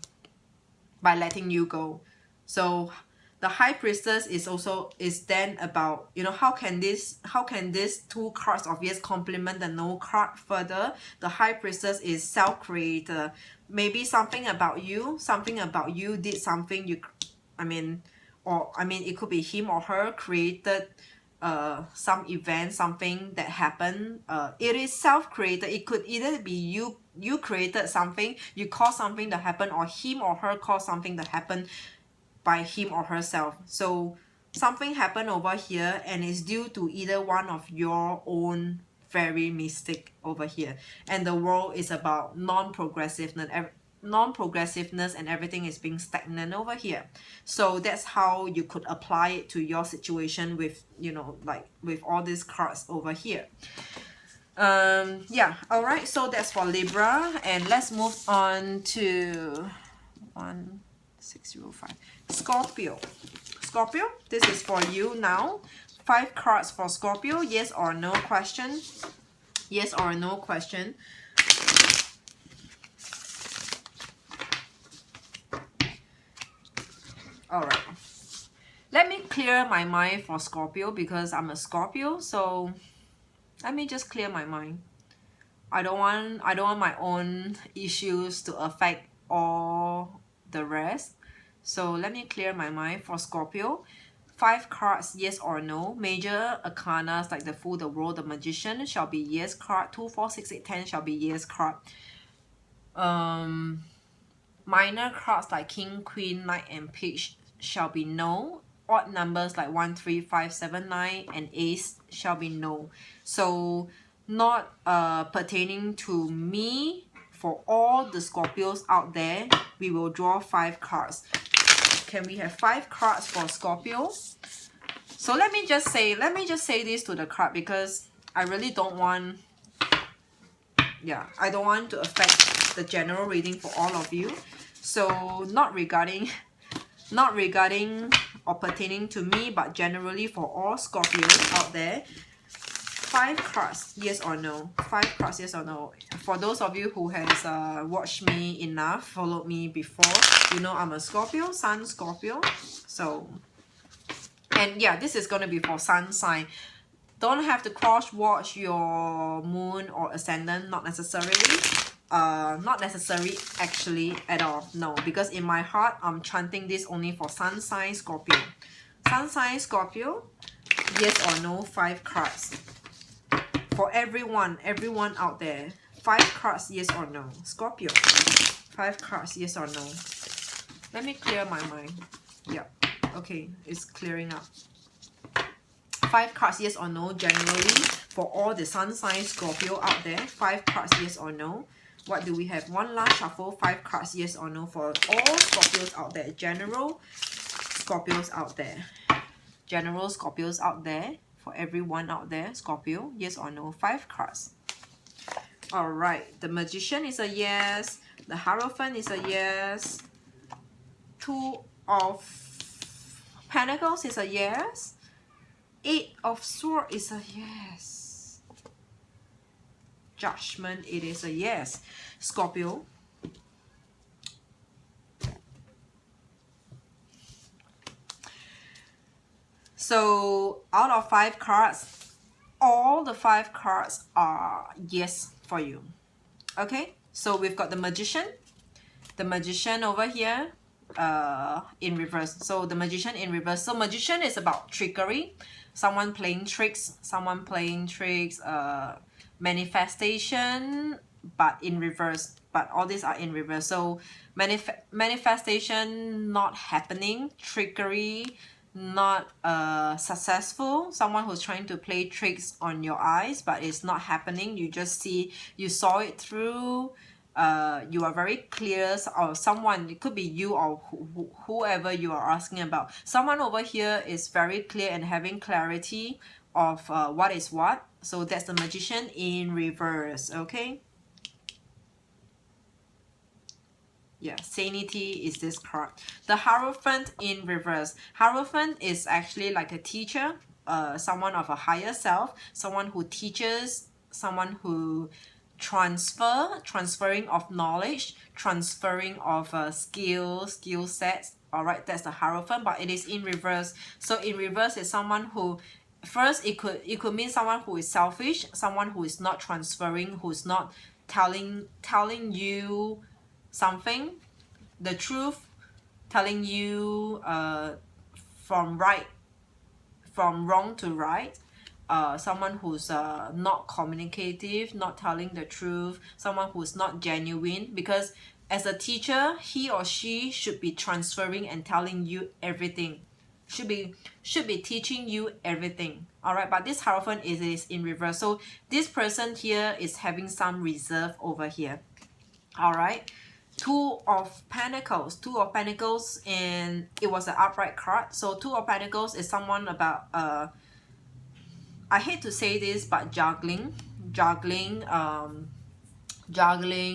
S1: by letting you go. So the High Priestess is then about, you know, how can these two cards of yes complement the No card further. The High Priestess is self-creator. Maybe something about you did something you, I mean, it could be him or her created some event, something that happened. It is self-created. It could either be you created something, you caused something to happen, or him or her caused something to happen by him or herself. So something happened over here, and it's due to either one of your own very mistake over here. And the world is about non-progressiveness, and everything is being stagnant over here. So that's how you could apply it to your situation with, you know, like with all these cards over here. Yeah, all right, so that's for Libra, and let's move on to 1605 Scorpio. Scorpio, this is for you now. 5 cards for Scorpio. Yes or no question. Yes or no question. All right, let me clear my mind for Scorpio, because I'm a Scorpio. So let me just clear my mind. I don't want my own issues to affect all the rest. So let me clear my mind for Scorpio. 5 cards, yes or no. Major arcanas like the Fool, the World, the Magician shall be yes card. 2, 4, 6, 8, 10 shall be yes card. Minor cards like King, Queen, Knight, and Page shall be no. Odd numbers like 1, 3, 5, 7, 9, and Ace shall be no. So not pertaining to me. For all the Scorpios out there, we will draw 5 cards. Can we have 5 cards for Scorpio? So let me just say this to the card, because I really don't want, I don't want to affect the general reading for all of you. So not regarding or pertaining to me, but generally for all Scorpios out there. 5 cards, yes or no. 5 cards, yes or no. For those of you who has watched me enough, followed me before, you know I'm a Scorpio, Sun Scorpio. So, and yeah, this is going to be for Sun sign. Don't have to cross-watch your moon or ascendant, not necessarily. Not necessary actually at all, no, because in my heart I'm chanting this only for Sun sign Scorpio. Sun sign Scorpio, yes or no. 5 cards for everyone out there. 5 cards, yes or no. Scorpio, 5 cards, yes or no. Let me clear my mind. Yeah, okay, it's clearing up. 5 cards, yes or no, generally for all the Sun sign Scorpio out there. 5 cards, yes or no. What do we have? One last shuffle. 5 cards, yes or no, for all Scorpios out there. General Scorpios out there. General Scorpios out there. For everyone out there, Scorpio, yes or no. 5 cards. Alright, the Magician is a yes. The Hierophant is a yes. 2 of Pentacles is a yes. 8 of Swords is a yes. Judgment, it is a yes. Scorpio. So out of 5 cards, all the 5 cards are yes for you. Okay, so we've got the Magician over here in reverse. So the Magician in reverse. So Magician is about trickery, someone playing tricks, manifestation, but in reverse. But all these are in reverse. So manifestation not happening, trickery not successful, someone who's trying to play tricks on your eyes, but it's not happening. You just see, you saw it through, you are very clear, or someone, it could be you or whoever you are asking about. Someone over here is very clear and having clarity of what is what. So that's the Magician in reverse, okay? Yeah, sanity is this card. The Hierophant in reverse. Hierophant is actually like a teacher, someone of a higher self, someone who teaches, someone who transferring of knowledge, transferring of skill sets. All right, that's the Hierophant, but it is in reverse. So in reverse is someone who, first it could mean someone who is selfish, someone who is not transferring, who's not telling you something, the truth, telling you from wrong to right. Someone who's not communicative, not telling the truth, someone who's not genuine, because as a teacher, he or she should be transferring and telling you everything, should be teaching you everything. All right, but this Hierophant is in reverse, so this person here is having some reserve over here. All right, Two of Pentacles, and it was an upright card. So Two of Pentacles is someone about I hate to say this, but juggling,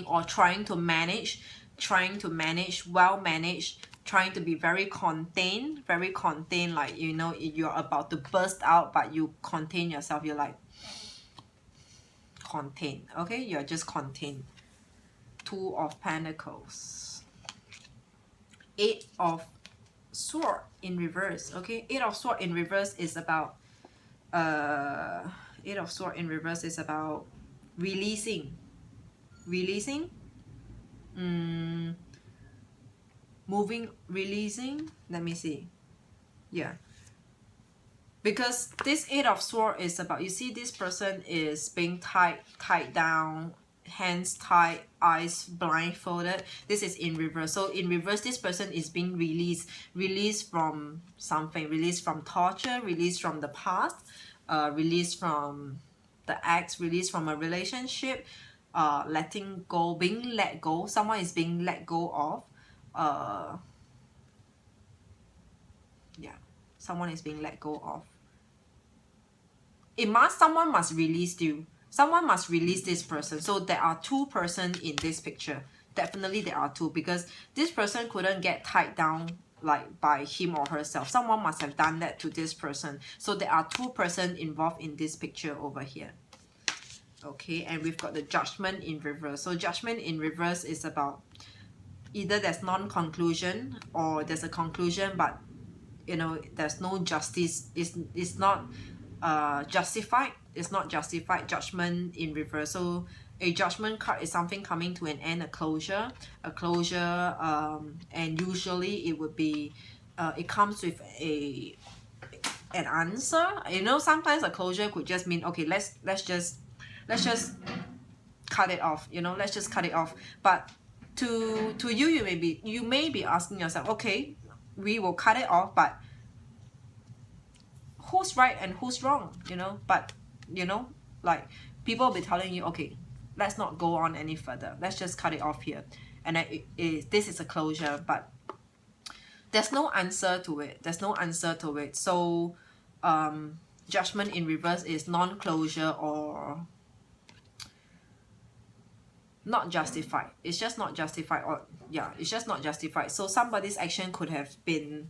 S1: or trying to manage, well managed, trying to be very contained, like, you know, you're about to burst out, but you contain yourself. You're like contained, okay? You're just contained. Two of Pentacles. Eight of Sword in reverse, okay? Eight of Sword in reverse is about Eight of Sword in reverse is about releasing, moving, releasing. Let me see. Yeah, because this Eight of Sword is about, you see, this person is being tied down, hands tied, eyes blindfolded. This is in reverse. So in reverse, this person is being released from something, released from torture, released from the past, released from the ex, released from a relationship, letting go, being let go. Someone is being let go of. Yeah, someone is being let go of. Someone must release you. Someone must release this person. So there are two persons in this picture. Definitely there are two, because this person couldn't get tied down like by him or herself. Someone must have done that to this person. So there are two persons involved in this picture over here. Okay, and we've got the Judgment in reverse. So Judgment in reverse is about either there's non-conclusion or there's a conclusion, but you know, there's no justice. It's not justified. It's not justified. Judgment in reverse. So a Judgment card is something coming to an end, a closure, and usually it would be it comes with an answer. You know, sometimes a closure could just mean, okay, let's just cut it off, you know, let's just cut it off. But to you, you may be asking yourself, okay, we will cut it off, but who's right and who's wrong, you know? But you know, like, people will be telling you, okay, let's not go on any further, let's just cut it off here. And this is a closure, but there's no answer to it. So Judgment in reverse is non-closure or not justified. It's just not justified, or yeah, it's just not justified. So somebody's action could have been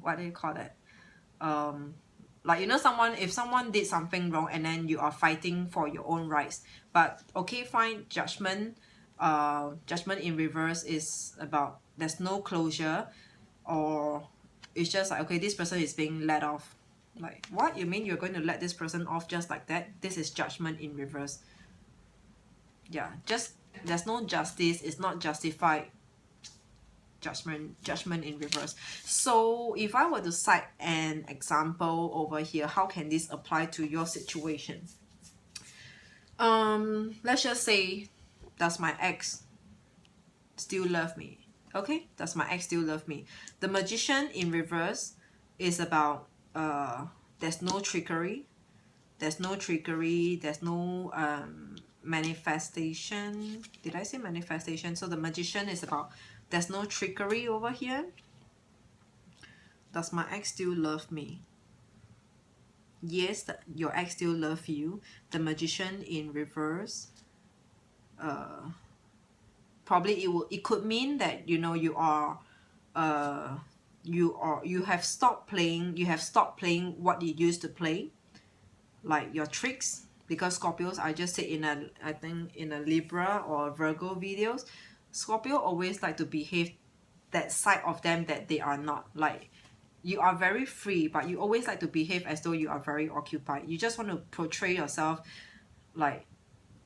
S1: what do you call that? Like, you know, if someone did something wrong and then you are fighting for your own rights. But okay, fine, Judgment in reverse is about there's no closure, or it's just like, okay, this person is being let off. Like, what? You mean you're going to let this person off just like that? This is Judgment in reverse. Yeah, just there's no justice. It's not justified. Judgment in reverse. So if I were to cite an example over here, how can this apply to your situation? Let's just say, does my ex still love me? Okay, does my ex still love me? The Magician in reverse is about there's no trickery, there's no manifestation. Did I say manifestation? So the Magician is about there's no trickery over here. Does my ex still love me? Yes, your ex still love you. The Magician in reverse. Probably it could mean that, you know, you have stopped playing what you used to play, like your tricks, because Scorpios, I just said I think in a Libra or Virgo videos, Scorpio always like to behave that side of them that they are not. Like, you are very free, but you always like to behave as though you are very occupied. You just want to portray yourself like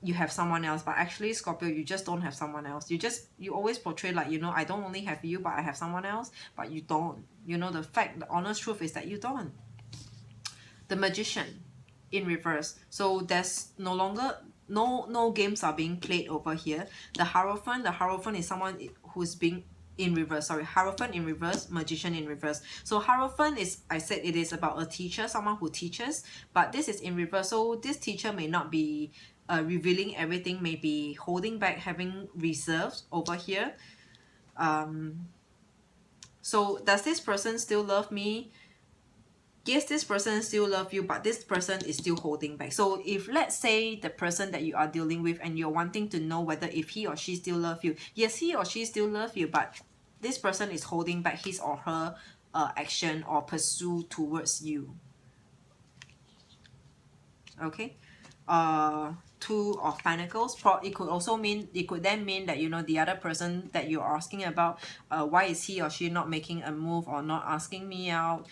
S1: you have someone else, but actually, Scorpio, you just don't have someone else. You always portray like, you know, I don't only have you, but I have someone else. But you don't. You know, the honest truth is that you don't. The Magician in reverse. So there's no longer no games are being played over here. The Hierophant is someone who's being in reverse. Sorry, Hierophant in reverse, Magician in reverse. So Hierophant is, I said, it is about a teacher, someone who teaches, but this is in reverse. So this teacher may not be revealing everything, may be holding back, having reserves over here. So does this person still love me? Yes, this person still love you, but this person is still holding back. So if, let's say, the person that you are dealing with and you're wanting to know whether if he or she still love you, yes, he or she still love you, but this person is holding back his or her action or pursue towards you. Okay. Two of Pentacles. It could then mean that, you know, the other person that you're asking about, why is he or she not making a move or not asking me out?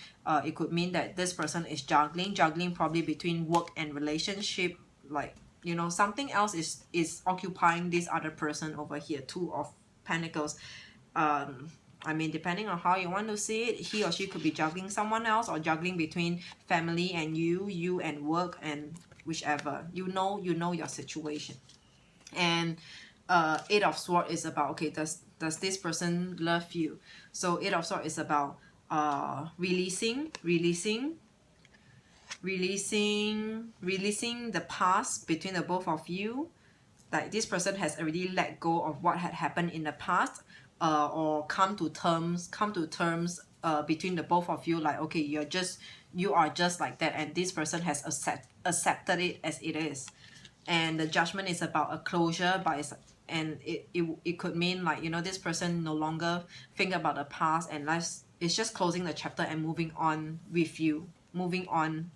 S1: It could mean that this person is juggling probably between work and relationship. Like, you know, something else is occupying this other person over here. Two of Pentacles. I mean, depending on how you want to see it, he or she could be juggling someone else, or juggling between family and you and work, and whichever. You know your situation. And Eight of Swords is about, okay, does this person love you? So Eight of Swords is about releasing the past between the both of you. Like, this person has already let go of what had happened in the past, or come to terms between the both of you, like, okay, you are just like that, and this person has accepted it as it is. And the Judgment is about a closure, but it could mean, like, you know, this person no longer think about the past, and it's just closing the chapter and moving on with you, moving on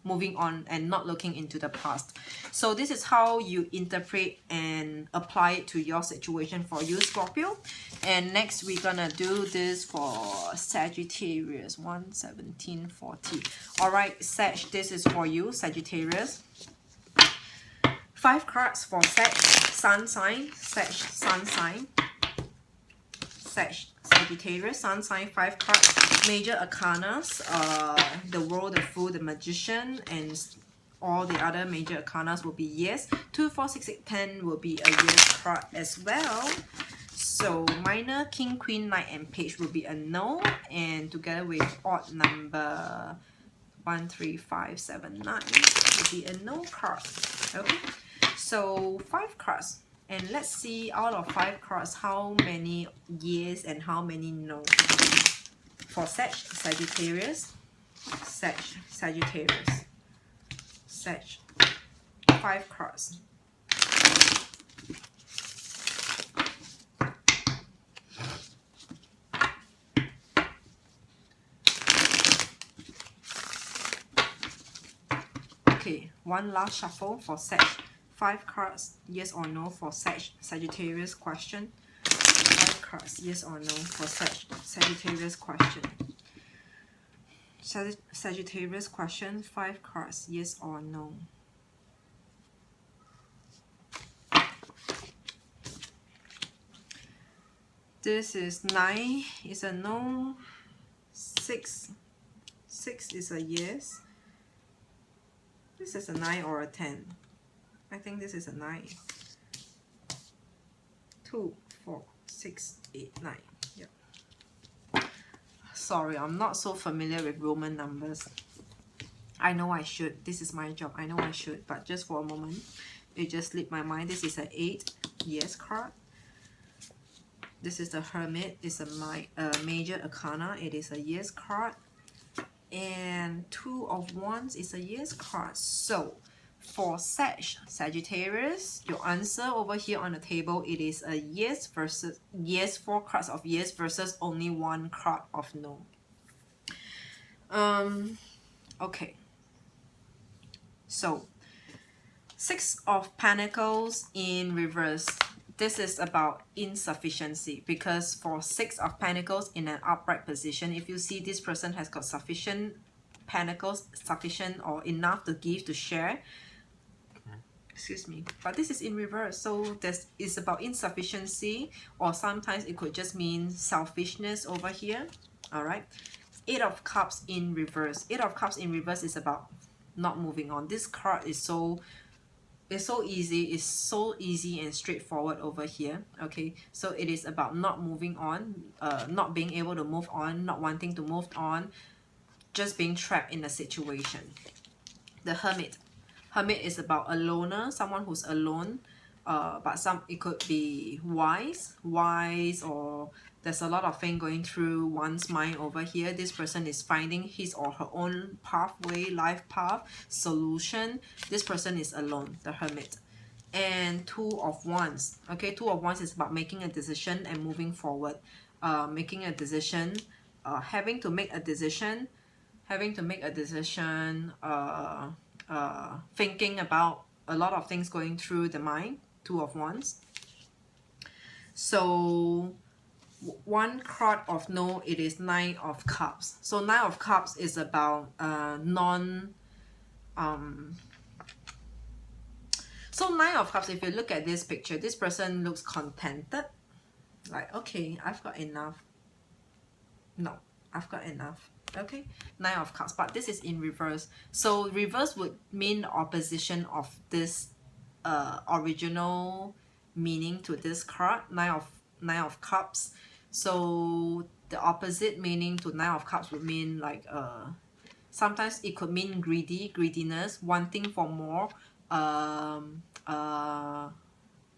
S1: and not looking into the past. So this is how you interpret and apply it to your situation for you, Scorpio. And next we're gonna do this for Sagittarius. 11740. All right, Sag, this is for you, Sagittarius. 5 cards for Sag, Sun sign, Sag, Sun sign, Sagittarius, Sun sign. 5 cards. Major arcanas, the World, the Fool, the Magician, and all the other major arcanas will be yes. 2, 4, 6, 8, 10 will be a yes card as well. So minor, King, Queen, Knight, and Page will be a no, and together with odd number 1, 3, 5, 7, 9 will be a no card. Okay, so 5 cards. And let's see, out of 5 cards, how many yes and how many no. For Sagittarius, Sagittarius, 5 cards. Okay, one last shuffle for Sag. 5 cards, yes or no for Sagittarius question. 5 cards, yes or no for Sagittarius question. Sagittarius question, 5 cards, yes or no. This is 9 is a no. 6 is a yes. This is a 9 or a 10. I think this is a 9. 2, 4, 6, 8, 9. Yep. Sorry, I'm not so familiar with Roman numbers. I know I should. This is my job. I know I should. But just for a moment. It just slipped my mind. This is an 8 yes card. This is the Hermit. It's a major arcana. It is a yes card. And 2 of Wands is a yes card. So for Sagittarius, your answer over here on the table, it is a yes versus yes, 4 cards of yes versus only 1 card of no. Okay. So 6 of Pentacles in reverse. This is about insufficiency, because for 6 of Pentacles in an upright position, if you see this person has got sufficient Pentacles, sufficient or enough to give, to share, excuse me, but this is in reverse, so this is about insufficiency, or sometimes it could just mean selfishness over here. All right, 8 of Cups in reverse. 8 of Cups in reverse is about not moving on. This card is so easy and straightforward over here. Okay, so it is about not moving on, not being able to move on, not wanting to move on, just being trapped in a situation. The Hermit. Hermit is about a loner, someone who's alone, but it could be wise, or there's a lot of thing going through one's mind over here. This person is finding his or her own pathway, life path, solution. This person is alone, the Hermit. And 2 of Wands. Okay, 2 of Wands is about making a decision and moving forward. Making a decision, having to make a decision, thinking about a lot of things going through the mind. 2 of Wands. So 1 card of no, it is 9 of Cups. So 9 of Cups is about so 9 of Cups, if you look at this picture, this person looks contented, like, okay, I've got enough. No, I've got enough. Okay, 9 of Cups, but this is in reverse. So reverse would mean the opposition of this original meaning to this card, 9 of Cups. So the opposite meaning to 9 of Cups would mean like sometimes it could mean greediness, wanting for more,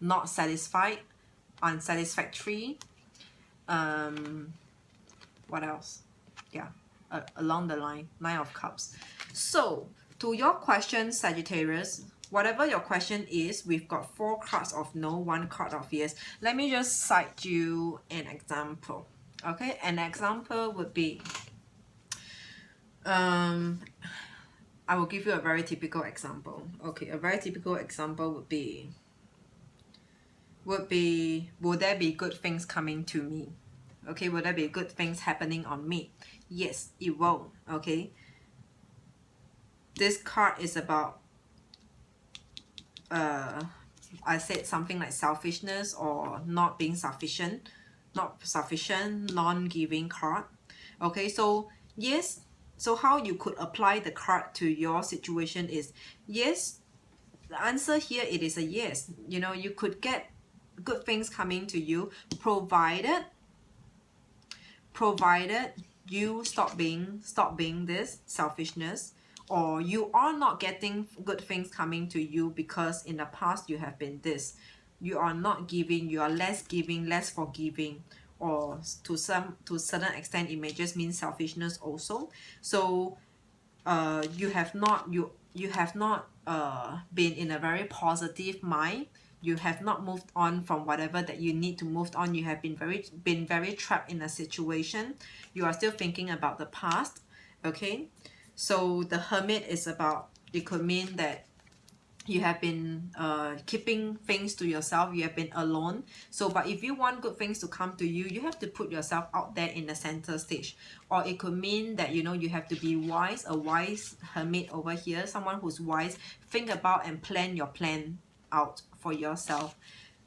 S1: not satisfied, unsatisfactory. What else? Yeah, along the line, 9 of Cups. So to your question, Sagittarius, whatever your question is, we've got 4 cards of no, 1 card of yes. Let me just cite you an example. Okay, an example would be, I will give you a very typical example. Okay, a very typical example would be, will there be good things coming to me? Okay, will there be good things happening on me? Yes, it will. Okay, this card is about I said something like selfishness or not being sufficient, non-giving card. Okay, so yes, so how you could apply the card to your situation is, yes, the answer here, it is a yes. You know, you could get good things coming to you, provided you stop being this selfishness, or you are not getting good things coming to you because in the past you have been this. You are not giving, you are less giving, less forgiving, or to a certain extent it may just mean selfishness also. So you have not been in a very positive mind. You have not moved on from whatever that you need to move on. You have been very trapped in a situation. You are still thinking about the past. Okay, so the Hermit is about, it could mean that you have been keeping things to yourself. You have been alone. So but if you want good things to come to you, you have to put yourself out there in the center stage. Or it could mean that, you know, you have to be wise, a wise Hermit over here, someone who's wise. Think about and plan your plan out for yourself.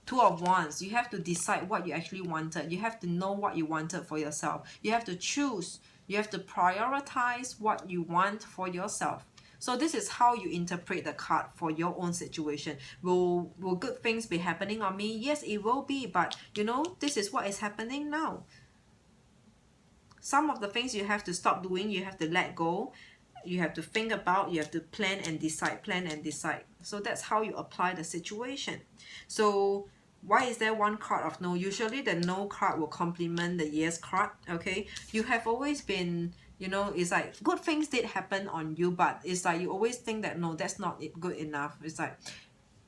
S1: 2 of Wands, you have to decide what you actually wanted. You have to know what you wanted for yourself. You have to choose. You have to prioritize what you want for yourself. So this is how you interpret the card for your own situation. Will good things be happening on me? Yes, it will be, but you know, this is what is happening now. Some of the things you have to stop doing, you have to let go. you have to think about, you have to plan and decide, plan and decide. So that's how you apply the situation. So why is there one card of no? Usually the no card will complement the yes card. Okay, you have always been, you know, it's like good things did happen on you, but it's like you always think that no, that's not it good enough. It's like,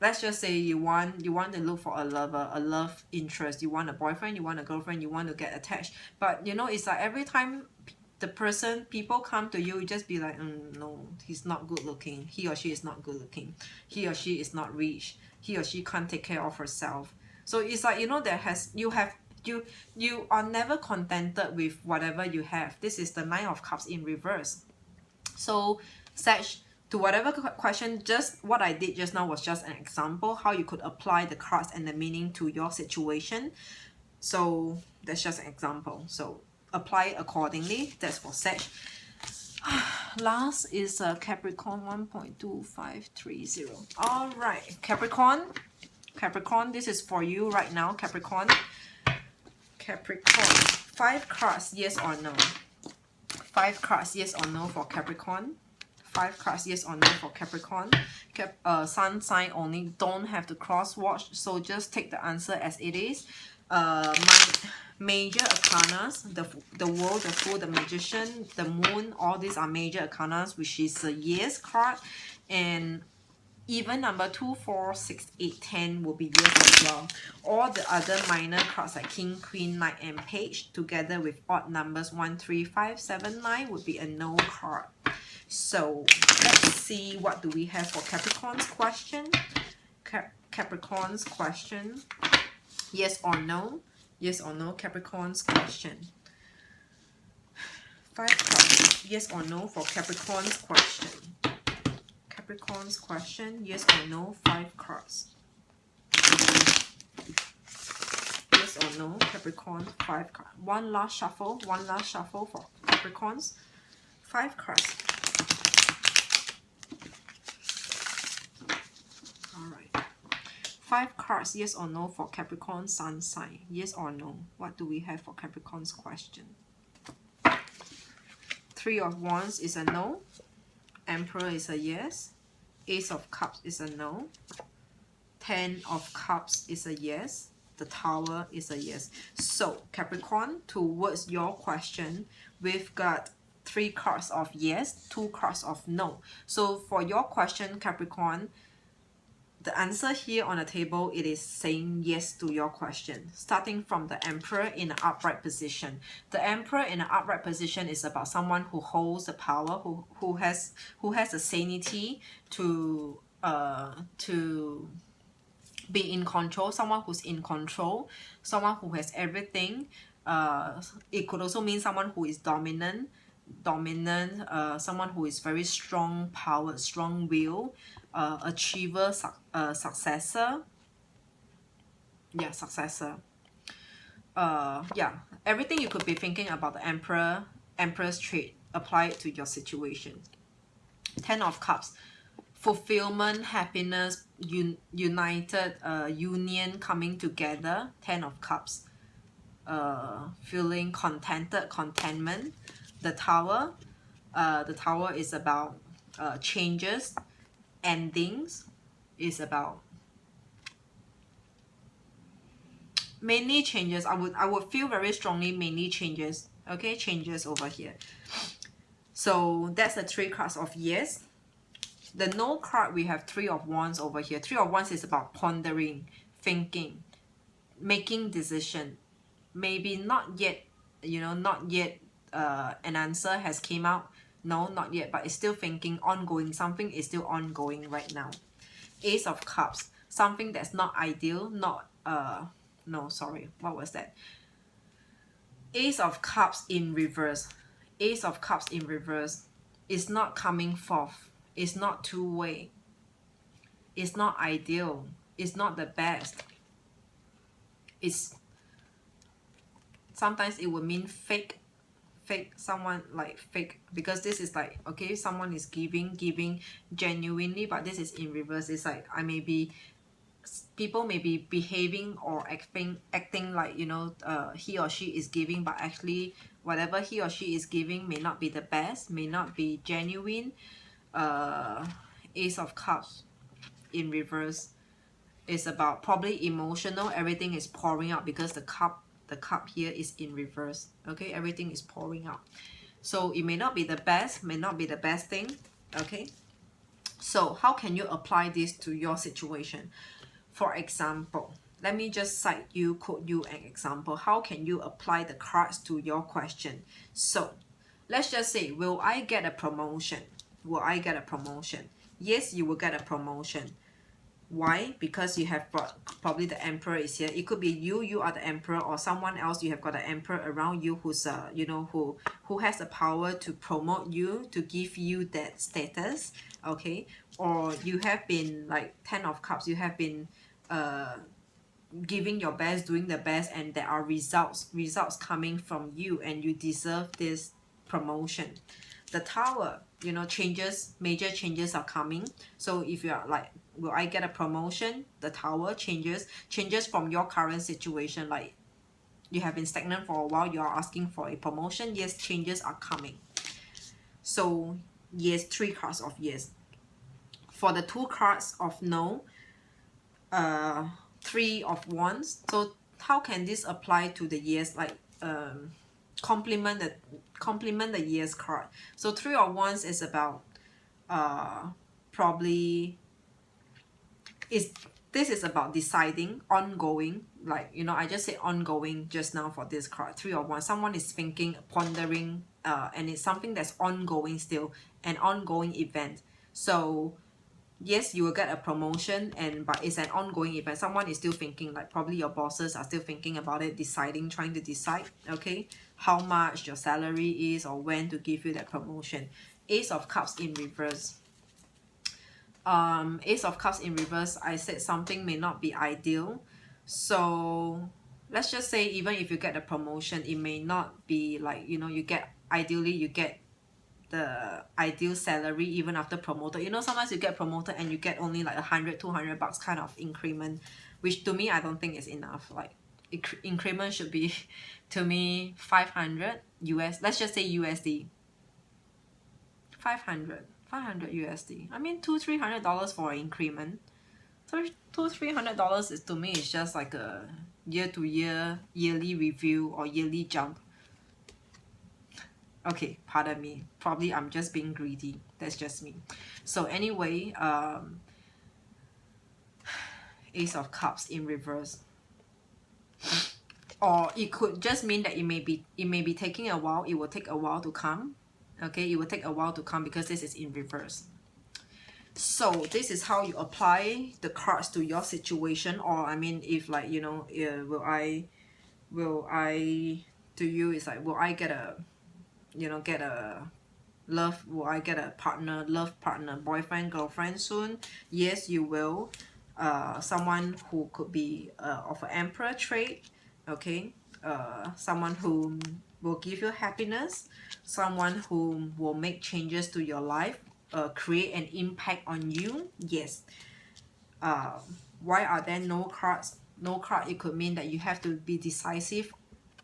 S1: let's just say you want to look for a lover, a love interest, you want a boyfriend, you want a girlfriend, you want to get attached, but you know, it's like every time the person, people come to you, you just be like, no, he's not good looking, he or she is not good looking, he or she is not rich, he or she can't take care of herself. So it's like, you know, you are never contented with whatever you have. This is the Nine of Cups in reverse. So Sag, to whatever question, just what I did just now was just an example how you could apply the cards and the meaning to your situation. So that's just an example. So apply accordingly. That's for Sag. Last is Capricorn 1.2530. All right, Capricorn. Capricorn, this is for you right now, Capricorn. Capricorn, 5 cards, yes or no? 5 cards, yes or no for Capricorn. 5 cards, yes or no for Capricorn. Sun sign only, don't have to cross watch, so just take the answer as it is. My major arcanas, the world, the fool, the magician, the moon, all these are major arcanas, which is a yes card. And even number 2, 4, 6, 8, 10 will be yes as well. All the other minor cards like King, Queen, Knight, and Page, together with odd numbers 1, 3, 5, 7, 9 would be a no card. So let's see what do we have for Capricorn's question. Capricorn's question. Yes or no? Yes or no, Capricorn's question. 5 cards. Yes or no for Capricorn's question. Capricorn's question, yes or no, 5 cards. Yes or no, Capricorn, 5 cards. One last shuffle for Capricorns, 5 cards. Alright. 5 cards, yes or no for Capricorn sun sign. Yes or no. What do we have for Capricorn's question? 3 of Wands is a no. Emperor is a yes. Ace of Cups is a no. 10 of Cups is a yes. The Tower is a yes. So Capricorn, towards your question, we've got 3 cards of yes, 2 cards of no. So for your question, Capricorn, the answer here on the table, it is saying yes to your question. Starting from the Emperor in an upright position. The Emperor in an upright position is about someone who holds the power, who has the sanity to be in control, someone who's in control, someone who has everything. It could also mean someone who is dominant, someone who is very strong powered, strong will, achiever, successor. Yeah, successor. Yeah, everything you could be thinking about the Emperor's trait, apply it to your situation. 10 of Cups, fulfillment, happiness, united, union, coming together. 10 of Cups, feeling contented, contentment. The Tower is about changes, endings, is about mainly changes. I would feel very strongly mainly changes. Okay, changes over here. So that's the 3 cards of yes. The no card, we have 3 of Wands over here. 3 of Wands is about pondering, thinking, making decision. Maybe not yet, you know, not yet an answer has came out. No, not yet, but it's still thinking, ongoing. Something is still ongoing right now. Ace of Cups, something that's not ideal, not, no, sorry, what was that? Ace of Cups in reverse. Ace of Cups in reverse is not coming forth. It's not two-way. It's not ideal. It's not the best. It's sometimes it would mean fake, someone like fake, because this is like, okay, someone is giving genuinely, but this is in reverse. It's like I may be people may be behaving or acting like, you know, he or she is giving, but actually whatever he or she is giving may not be the best, may not be genuine. Ace of Cups in reverse is about probably emotional. Everything is pouring out because the cup here is in reverse. Okay, everything is pouring out. So it may not be the best, may not be the best thing. Okay, so how can you apply this to your situation? For example, let me just cite you, quote you an example. How can you apply the cards to your question? So let's just say, will I get a promotion? Will I get a promotion? Yes, you will get a promotion. Why? Because you have brought, probably the emperor is here. It could be you are the emperor, or someone else. You have got the emperor around you who's you know, who has the power to promote you, to give you that status. Okay, or you have been like 10 of Cups, you have been giving your best, doing the best, and there are results coming from you, and you deserve this promotion. The Tower, you know, changes, major changes are coming. So if you are like, will I get a promotion? The Tower changes from your current situation. Like you have been stagnant for a while, you are asking for a promotion. Yes, changes are coming. So yes, 3 cards of yes. For the 2 cards of no, 3 of Wands. So how can this apply to the yes? Like complement the yes card. So 3 of Wands is about probably this is about deciding, ongoing. Like, you know, I just said ongoing just now for this card. 3 of Wands, someone is thinking, pondering, and it's something that's ongoing still, an ongoing event. So yes, you will get a promotion, but it's an ongoing event. Someone is still thinking, like probably your bosses are still thinking about it, deciding, trying to decide, okay, how much your salary is or when to give you that promotion. Ace of Cups in reverse. Ace of Cups in reverse, I said something may not be ideal. So let's just say, even if you get a promotion, it may not be like, you know, you get, ideally you get the ideal salary even after promoted. You know, sometimes you get promoted and you get only like 100-200 bucks kind of increment, which to me I don't think is enough. Like increment should be to me 500 US, let's just say USD. 500 USD. I mean, $200-300 for an increment. So $200-300 is, to me, it's just like a year-to-year, yearly review or yearly jump. Okay, pardon me. Probably I'm just being greedy. That's just me. So anyway, Ace of Cups in reverse. Or it could just mean that it may be taking a while. It will take a while to come. Okay, it will take a while to come because this is in reverse. So this is how you apply the cards to your situation. Or I mean, if like, you know, will I to you, it's like, will I get a, you know, get a love, will I get a partner, love partner, boyfriend, girlfriend soon? Yes, you will. Someone who could be of an emperor trait. Okay, someone who will give you happiness, someone who will make changes to your life, create an impact on you. Yes. Why are there no cards? No card, it could mean that you have to be decisive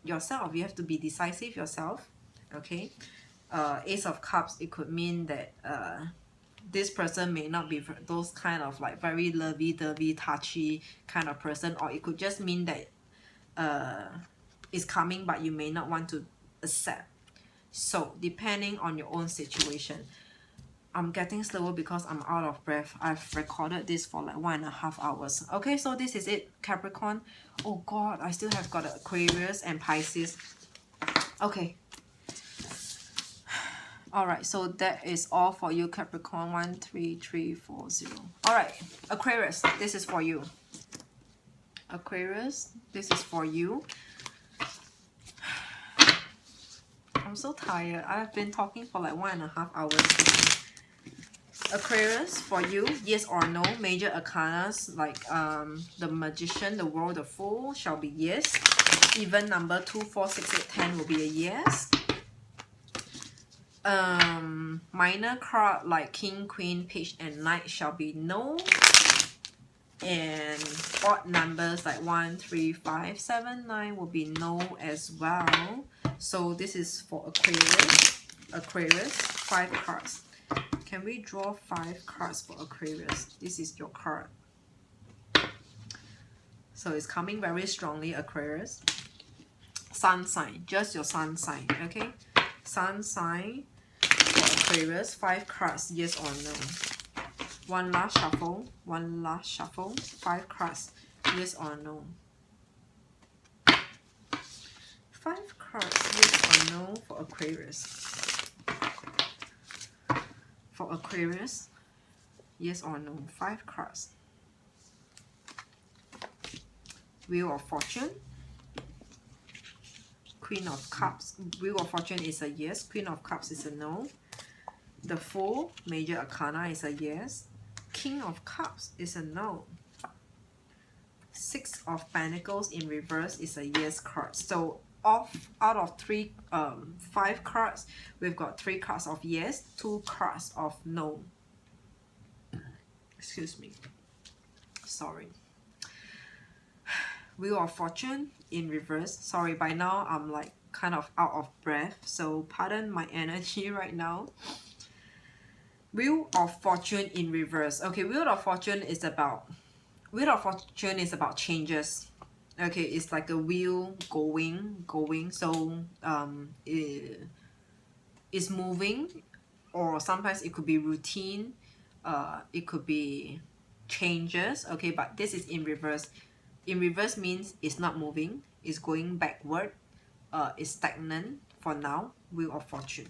S1: yourself. You have to be decisive yourself. Okay. Ace of Cups, it could mean that this person may not be those kind of like very lovey-dovey, touchy kind of person, or it could just mean that it's coming but you may not want to accept. So depending on your own situation. I'm getting slower because I'm out of breath. I've recorded this for like 1.5 hours. Okay, so this is it, Capricorn. Oh God, I still have got Aquarius and Pisces. Okay. Alright, so that is all for you, Capricorn. 1, 3, 3, 4, 0. Alright, Aquarius, this is for you. Aquarius, this is for you. I'm so tired. I've been talking for like 1.5 hours. Aquarius, for you, yes or no? Major arcanas like the Magician, the World, the Fool shall be yes. Even number 2, 4, 6, 8, 10 will be a yes. Minor card like King, Queen, Page, and Knight shall be no. And odd numbers like 1, 3, 5, 7, 9 will be no as well. So this is for Aquarius. Aquarius, 5 cards. Can we draw 5 cards for Aquarius? This is your card. So it's coming very strongly, Aquarius. Sun sign, just your sun sign, okay? Sun sign for Aquarius, 5 cards, yes or no. One last shuffle, 5 cards, yes or no. 5 cards, yes or no for Aquarius. For Aquarius, yes or no, 5 cards. Wheel of Fortune, Queen of Cups. Wheel of Fortune is a yes, Queen of Cups is a no. The Fool, Major Arcana, is a yes. King of Cups is a no. 6 of Pentacles in reverse is a yes card. So out of 5 cards, we've got 3 cards of yes, 2 cards of no. Excuse me. Sorry. Wheel of Fortune in reverse. Sorry, by now I'm like kind of out of breath, so pardon my energy right now. Wheel of Fortune in reverse. Okay, Wheel of Fortune is about changes. Okay, it's like a wheel going. So it's moving, or sometimes it could be routine. It could be changes. Okay, but this is in reverse. In reverse means it's not moving. It's going backward. It's stagnant for now. Wheel of Fortune.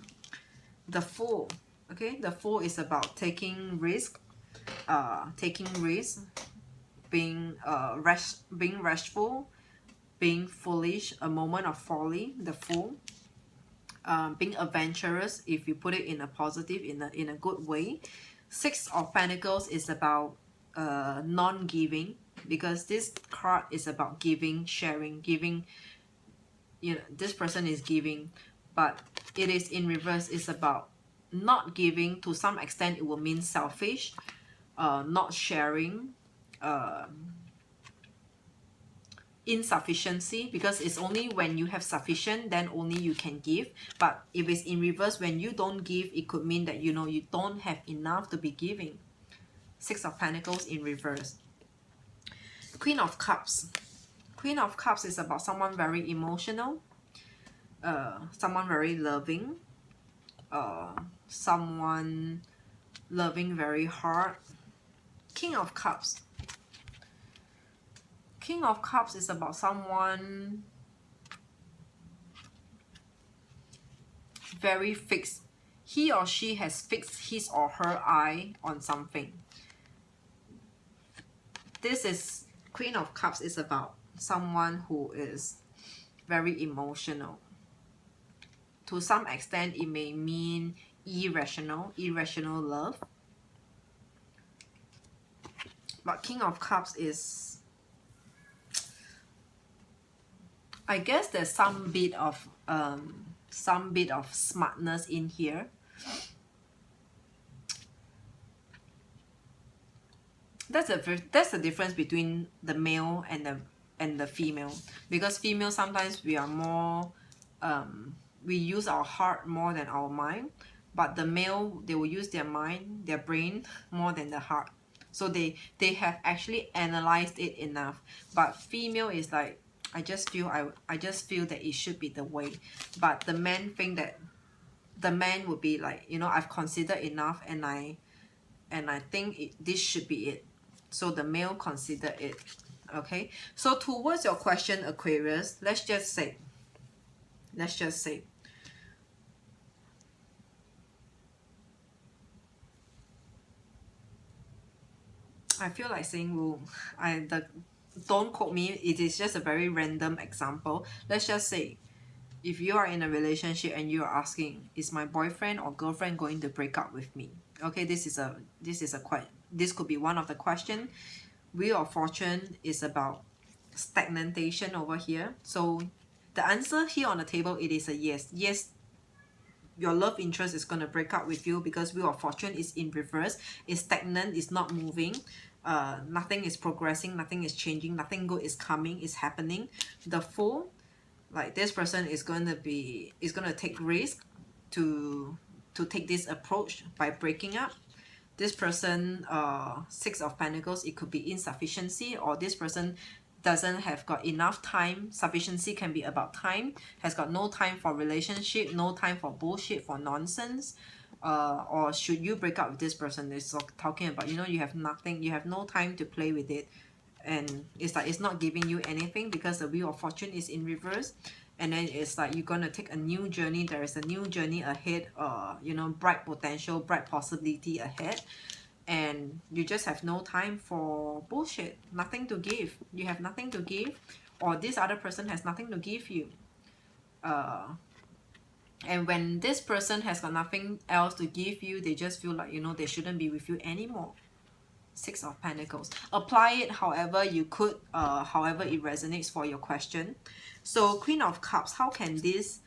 S1: The Fool. Okay, the Fool is about taking risk, being rashful, being foolish, a moment of folly. The Fool. Being adventurous, if you put it in a positive, in a good way. 6 of Pentacles is about non-giving, because this card is about giving, sharing, giving. You know, this person is giving, but it is in reverse. It's about not giving. To some extent it will mean selfish, not sharing, insufficiency, because it's only when you have sufficient then only you can give. But if it's in reverse, when you don't give, it could mean that, you know, you don't have enough to be giving. 6 of Pentacles in reverse. Queen of Cups. Queen of Cups is about someone very emotional, someone very loving, someone loving very hard. King of Cups. King of Cups is about someone very fixed. He or she has fixed his or her eye on something. This is, Queen of Cups is about someone who is very emotional. To some extent, it may mean irrational love. But King of Cups is, I guess there's some bit of smartness in here. That's the difference between the male and the female, because female, sometimes we are more we use our heart more than our mind, but the male, they will use their mind, their brain more than the heart. So they have actually analyzed it enough. But female is like, I just feel that it should be the way. But the man think that, the man would be like, you know, I've considered enough, and I think this should be it. So the male consider it. Okay, so towards your question, Aquarius, let's just say I feel like saying don't quote me, it is just a very random example. Let's just say, if you are in a relationship and you are asking, is my boyfriend or girlfriend going to break up with me? Okay, this could be one of the question. Wheel of Fortune is about stagnation over here. So the answer here on the table, it is a yes. Yes, your love interest is going to break up with you, because Wheel of Fortune is in reverse. It's stagnant, it's not moving. nothing is progressing, nothing is changing, nothing good is coming, is happening. The Fool, like this person is going to take risk to take this approach by breaking up. This person, Six of Pentacles, it could be insufficiency, or this person doesn't have got enough time. Sufficiency can be about time, has got no time for relationship, no time for bullshit, for nonsense. Or should you break up with this person, is talking about, you know, you have nothing, you have no time to play with it, and it's like it's not giving you anything because the Wheel of Fortune is in reverse. And then it's like you're gonna take a new journey, there is a new journey ahead, you know, bright potential, bright possibility ahead, and you just have no time for bullshit, nothing to give, you have nothing to give, or this other person has nothing to give you. And when this person has got nothing else to give you, they just feel like, you know, they shouldn't be with you anymore. Six of Pentacles. Apply it however you could, however it resonates for your question. So Queen of Cups, how can this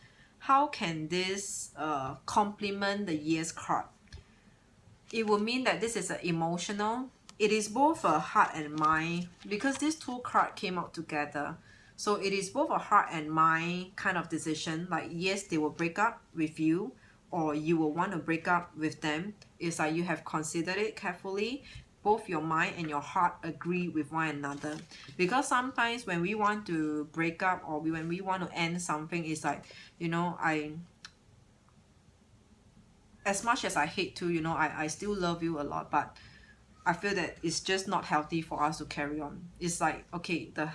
S1: complement the Yes card? It will mean that this is an emotional, it is both a heart and mind, because these two cards came out together. So it is both a heart and mind kind of decision. Like, yes, they will break up with you, or you will want to break up with them. It's like you have considered it carefully. Both your mind and your heart agree with one another. Because sometimes when we want to break up, or when we want to end something, it's like, you know, as much as I hate to, you know, I still love you a lot, but I feel that it's just not healthy for us to carry on. It's like, okay, the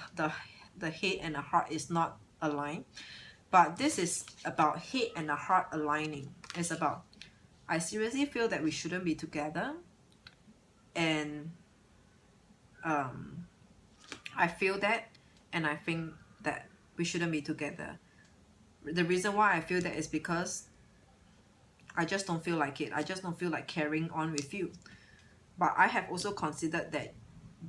S1: head and the heart is not aligned, but this is about head and the heart aligning. It's about, I seriously feel that we shouldn't be together, and I feel that, and I think that we shouldn't be together. The reason why I feel that is because I just don't feel like it. I just don't feel like carrying on with you. But I have also considered that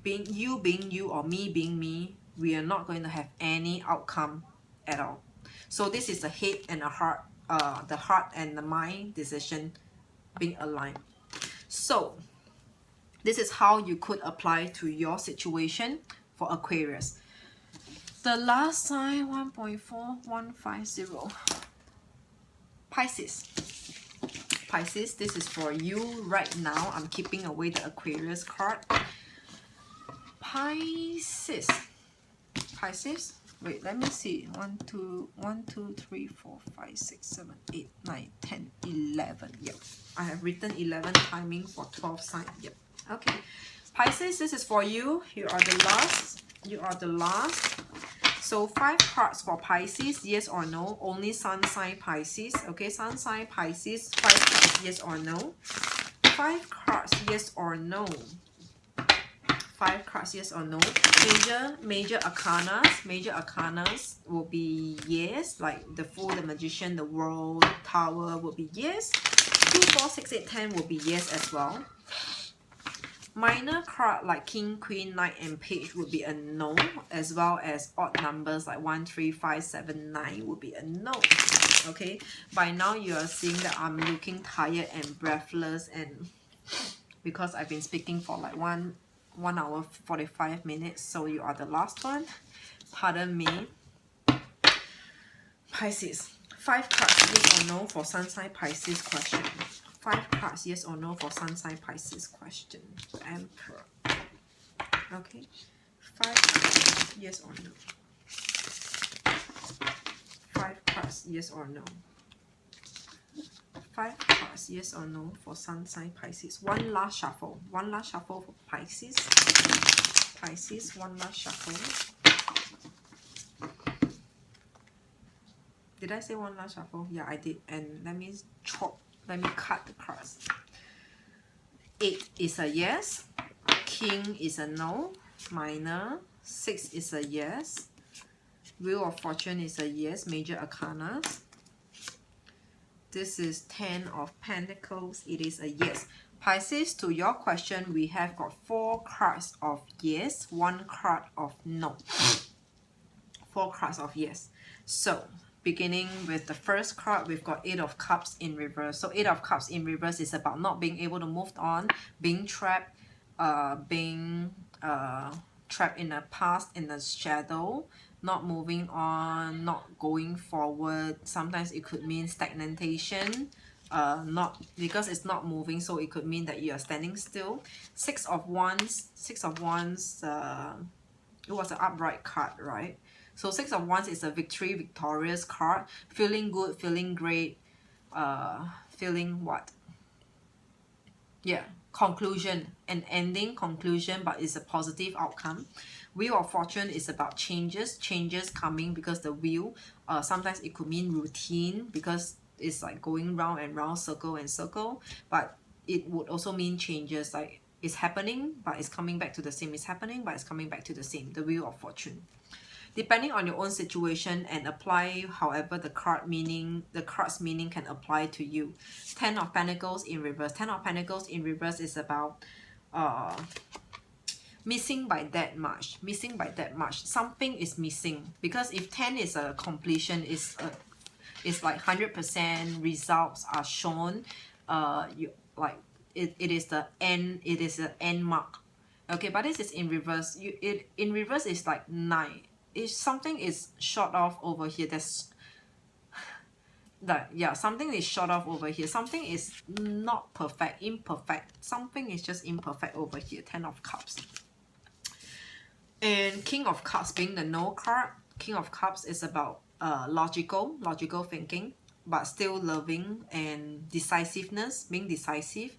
S1: being you or me being me, we are not going to have any outcome at all. So this is the head and the heart and the mind decision being aligned. So this is how you could apply to your situation for Aquarius. The last sign, 1.4150. Pisces. Pisces, this is for you right now. I'm keeping away the Aquarius card. Pisces. Pisces. Wait, let me see. 1, 2, 3, 4, 5, 6, 7, 8, 9, 10, 11. Yep. I have written 11 timing for 12 signs. Yep. Okay. Pisces, this is for you. You are the last. You are the last. So 5 cards for Pisces, yes or no. Only Sun sign Pisces. Okay, Sun sign Pisces. 5 cards, yes or no. 5 cards, yes or no. 5 cards, yes or no. Major arcanas. Major arcanas will be yes. Like the Fool, the Magician, the World, Tower will be yes. 2, 4, 6, 8, 10 will be yes as well. Minor card like King, Queen, Knight, and Page would be a no, as well as odd numbers like 1, 3, 5, 7, 9 would be a no. Okay, by now you are seeing that I'm looking tired and breathless, and because I've been speaking for like 1 hour 45 minutes, so you are the last one. Pardon me. Pisces, 5 cards yes or no for Sun sign Pisces question. 5 cards yes or no for Sun sign Pisces question. The Emperor. Okay, 5 cards yes or no. 5 cards yes or no. 5 cards yes or no for Sun sign Pisces. One last shuffle. One last shuffle for Pisces. Pisces, one last shuffle. Did I say one last shuffle? Yeah, I did. And let me cut the cards. 8 is a yes. King is a no. Minor. 6 is a yes. Wheel of Fortune is a yes. Major arcana. This is 10 of Pentacles. It is a yes. Pisces, to your question, we have got 4 cards of yes, 1 card of no. 4 cards of yes. So, beginning with the first card, we've got 8 of Cups in reverse. So 8 of Cups in reverse is about not being able to move on, being trapped, being trapped in the past, in the shadow, not moving on, not going forward. Sometimes it could mean stagnation, not because it's not moving, so it could mean that you are standing still. Six of Wands, it was an upright card, right? So Six of Wands is a victorious card, feeling good, feeling great, feeling what? Yeah, conclusion, an ending conclusion, but it's a positive outcome. Wheel of Fortune is about changes coming, because the wheel, sometimes it could mean routine, because it's like going round and round, circle and circle, but it would also mean changes, like it's happening but it's coming back to the same, it's happening but it's coming back to the same, the Wheel of Fortune. Depending on your own situation, and apply however the card's meaning can apply to you. Ten of Pentacles in reverse. Ten of Pentacles in reverse is about missing by that much. Something is missing, because if 10 is a completion, it's like 100% results are shown. You like it is the end, it is the end mark. Okay, but this is in reverse. In reverse is like 9. If something is short off over here, that's that, yeah, something is short off over here. Something is not perfect, imperfect. Something is just imperfect over here. 10 of Cups. And King of Cups being the no card. King of Cups is about logical thinking, but still loving, and decisiveness, being decisive,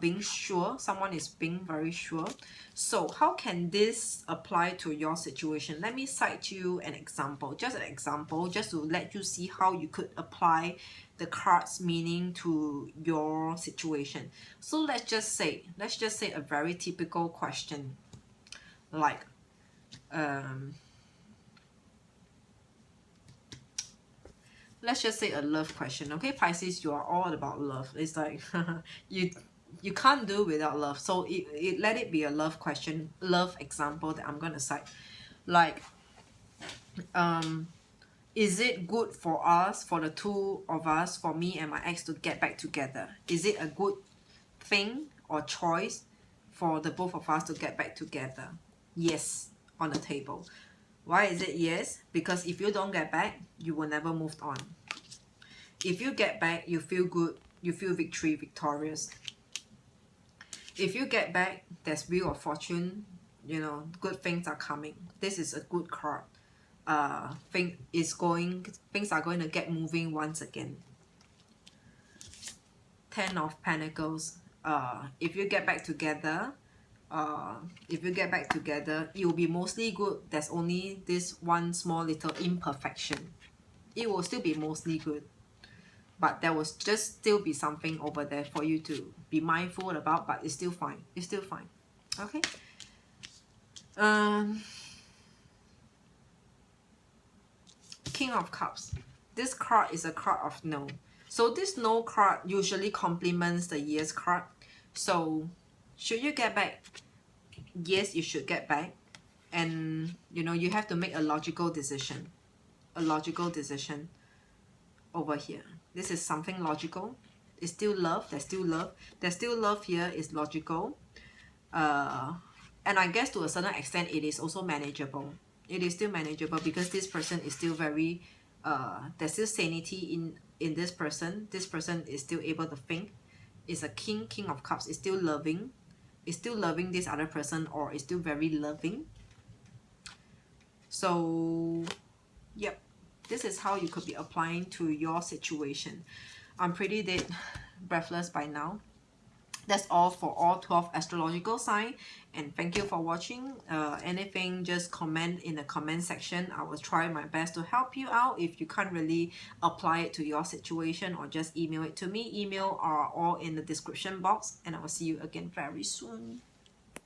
S1: being sure. Someone is being very sure. So how can this apply to your situation? Let me cite you an example, just to let you see how you could apply the card's meaning to your situation. So let's just say a very typical question, like let's just say a love question. Okay, Pisces, you are all about love. It's like you can't do without love. So let it be a love question, love example that I'm gonna cite. Like, is it good for us, for the two of us, for me and my ex, to get back together? Is it a good thing or choice for the both of us to get back together? Yes, on the table. Why is it yes? Because if you don't get back, you will never move on. If you get back, you feel good, you feel victorious. If you get back, there's Wheel of Fortune, you know, good things are coming. This is a good card. Things are going to get moving once again. 10 of Pentacles. If you get back together, it will be mostly good. There's only this one small little imperfection. It will still be mostly good, but there will just still be something over there for you to be mindful about, but it's still fine. It's still fine. Okay. King of Cups. This card is a card of no. So this no card usually complements the yes card. So should you get back? Yes, you should get back. And you know, you have to make a logical decision. A logical decision over here. This is something logical. It's still love. There's still love. There's still love here. Is logical. And I guess to a certain extent it is also manageable. It is still manageable because this person is still very there's still sanity in this person. This person is still able to think. It's a king of cups. Is still loving. Is still loving this other person, or is still very loving. So yep, this is how you could be applying to your situation. I'm pretty dead breathless by now. That's all for all 12 astrological signs, and thank you for watching. Anything, just comment in the comment section. I will try my best to help you out if you can't really apply it to your situation, or just email it to me. Email are all in the description box, and I will see you again very soon.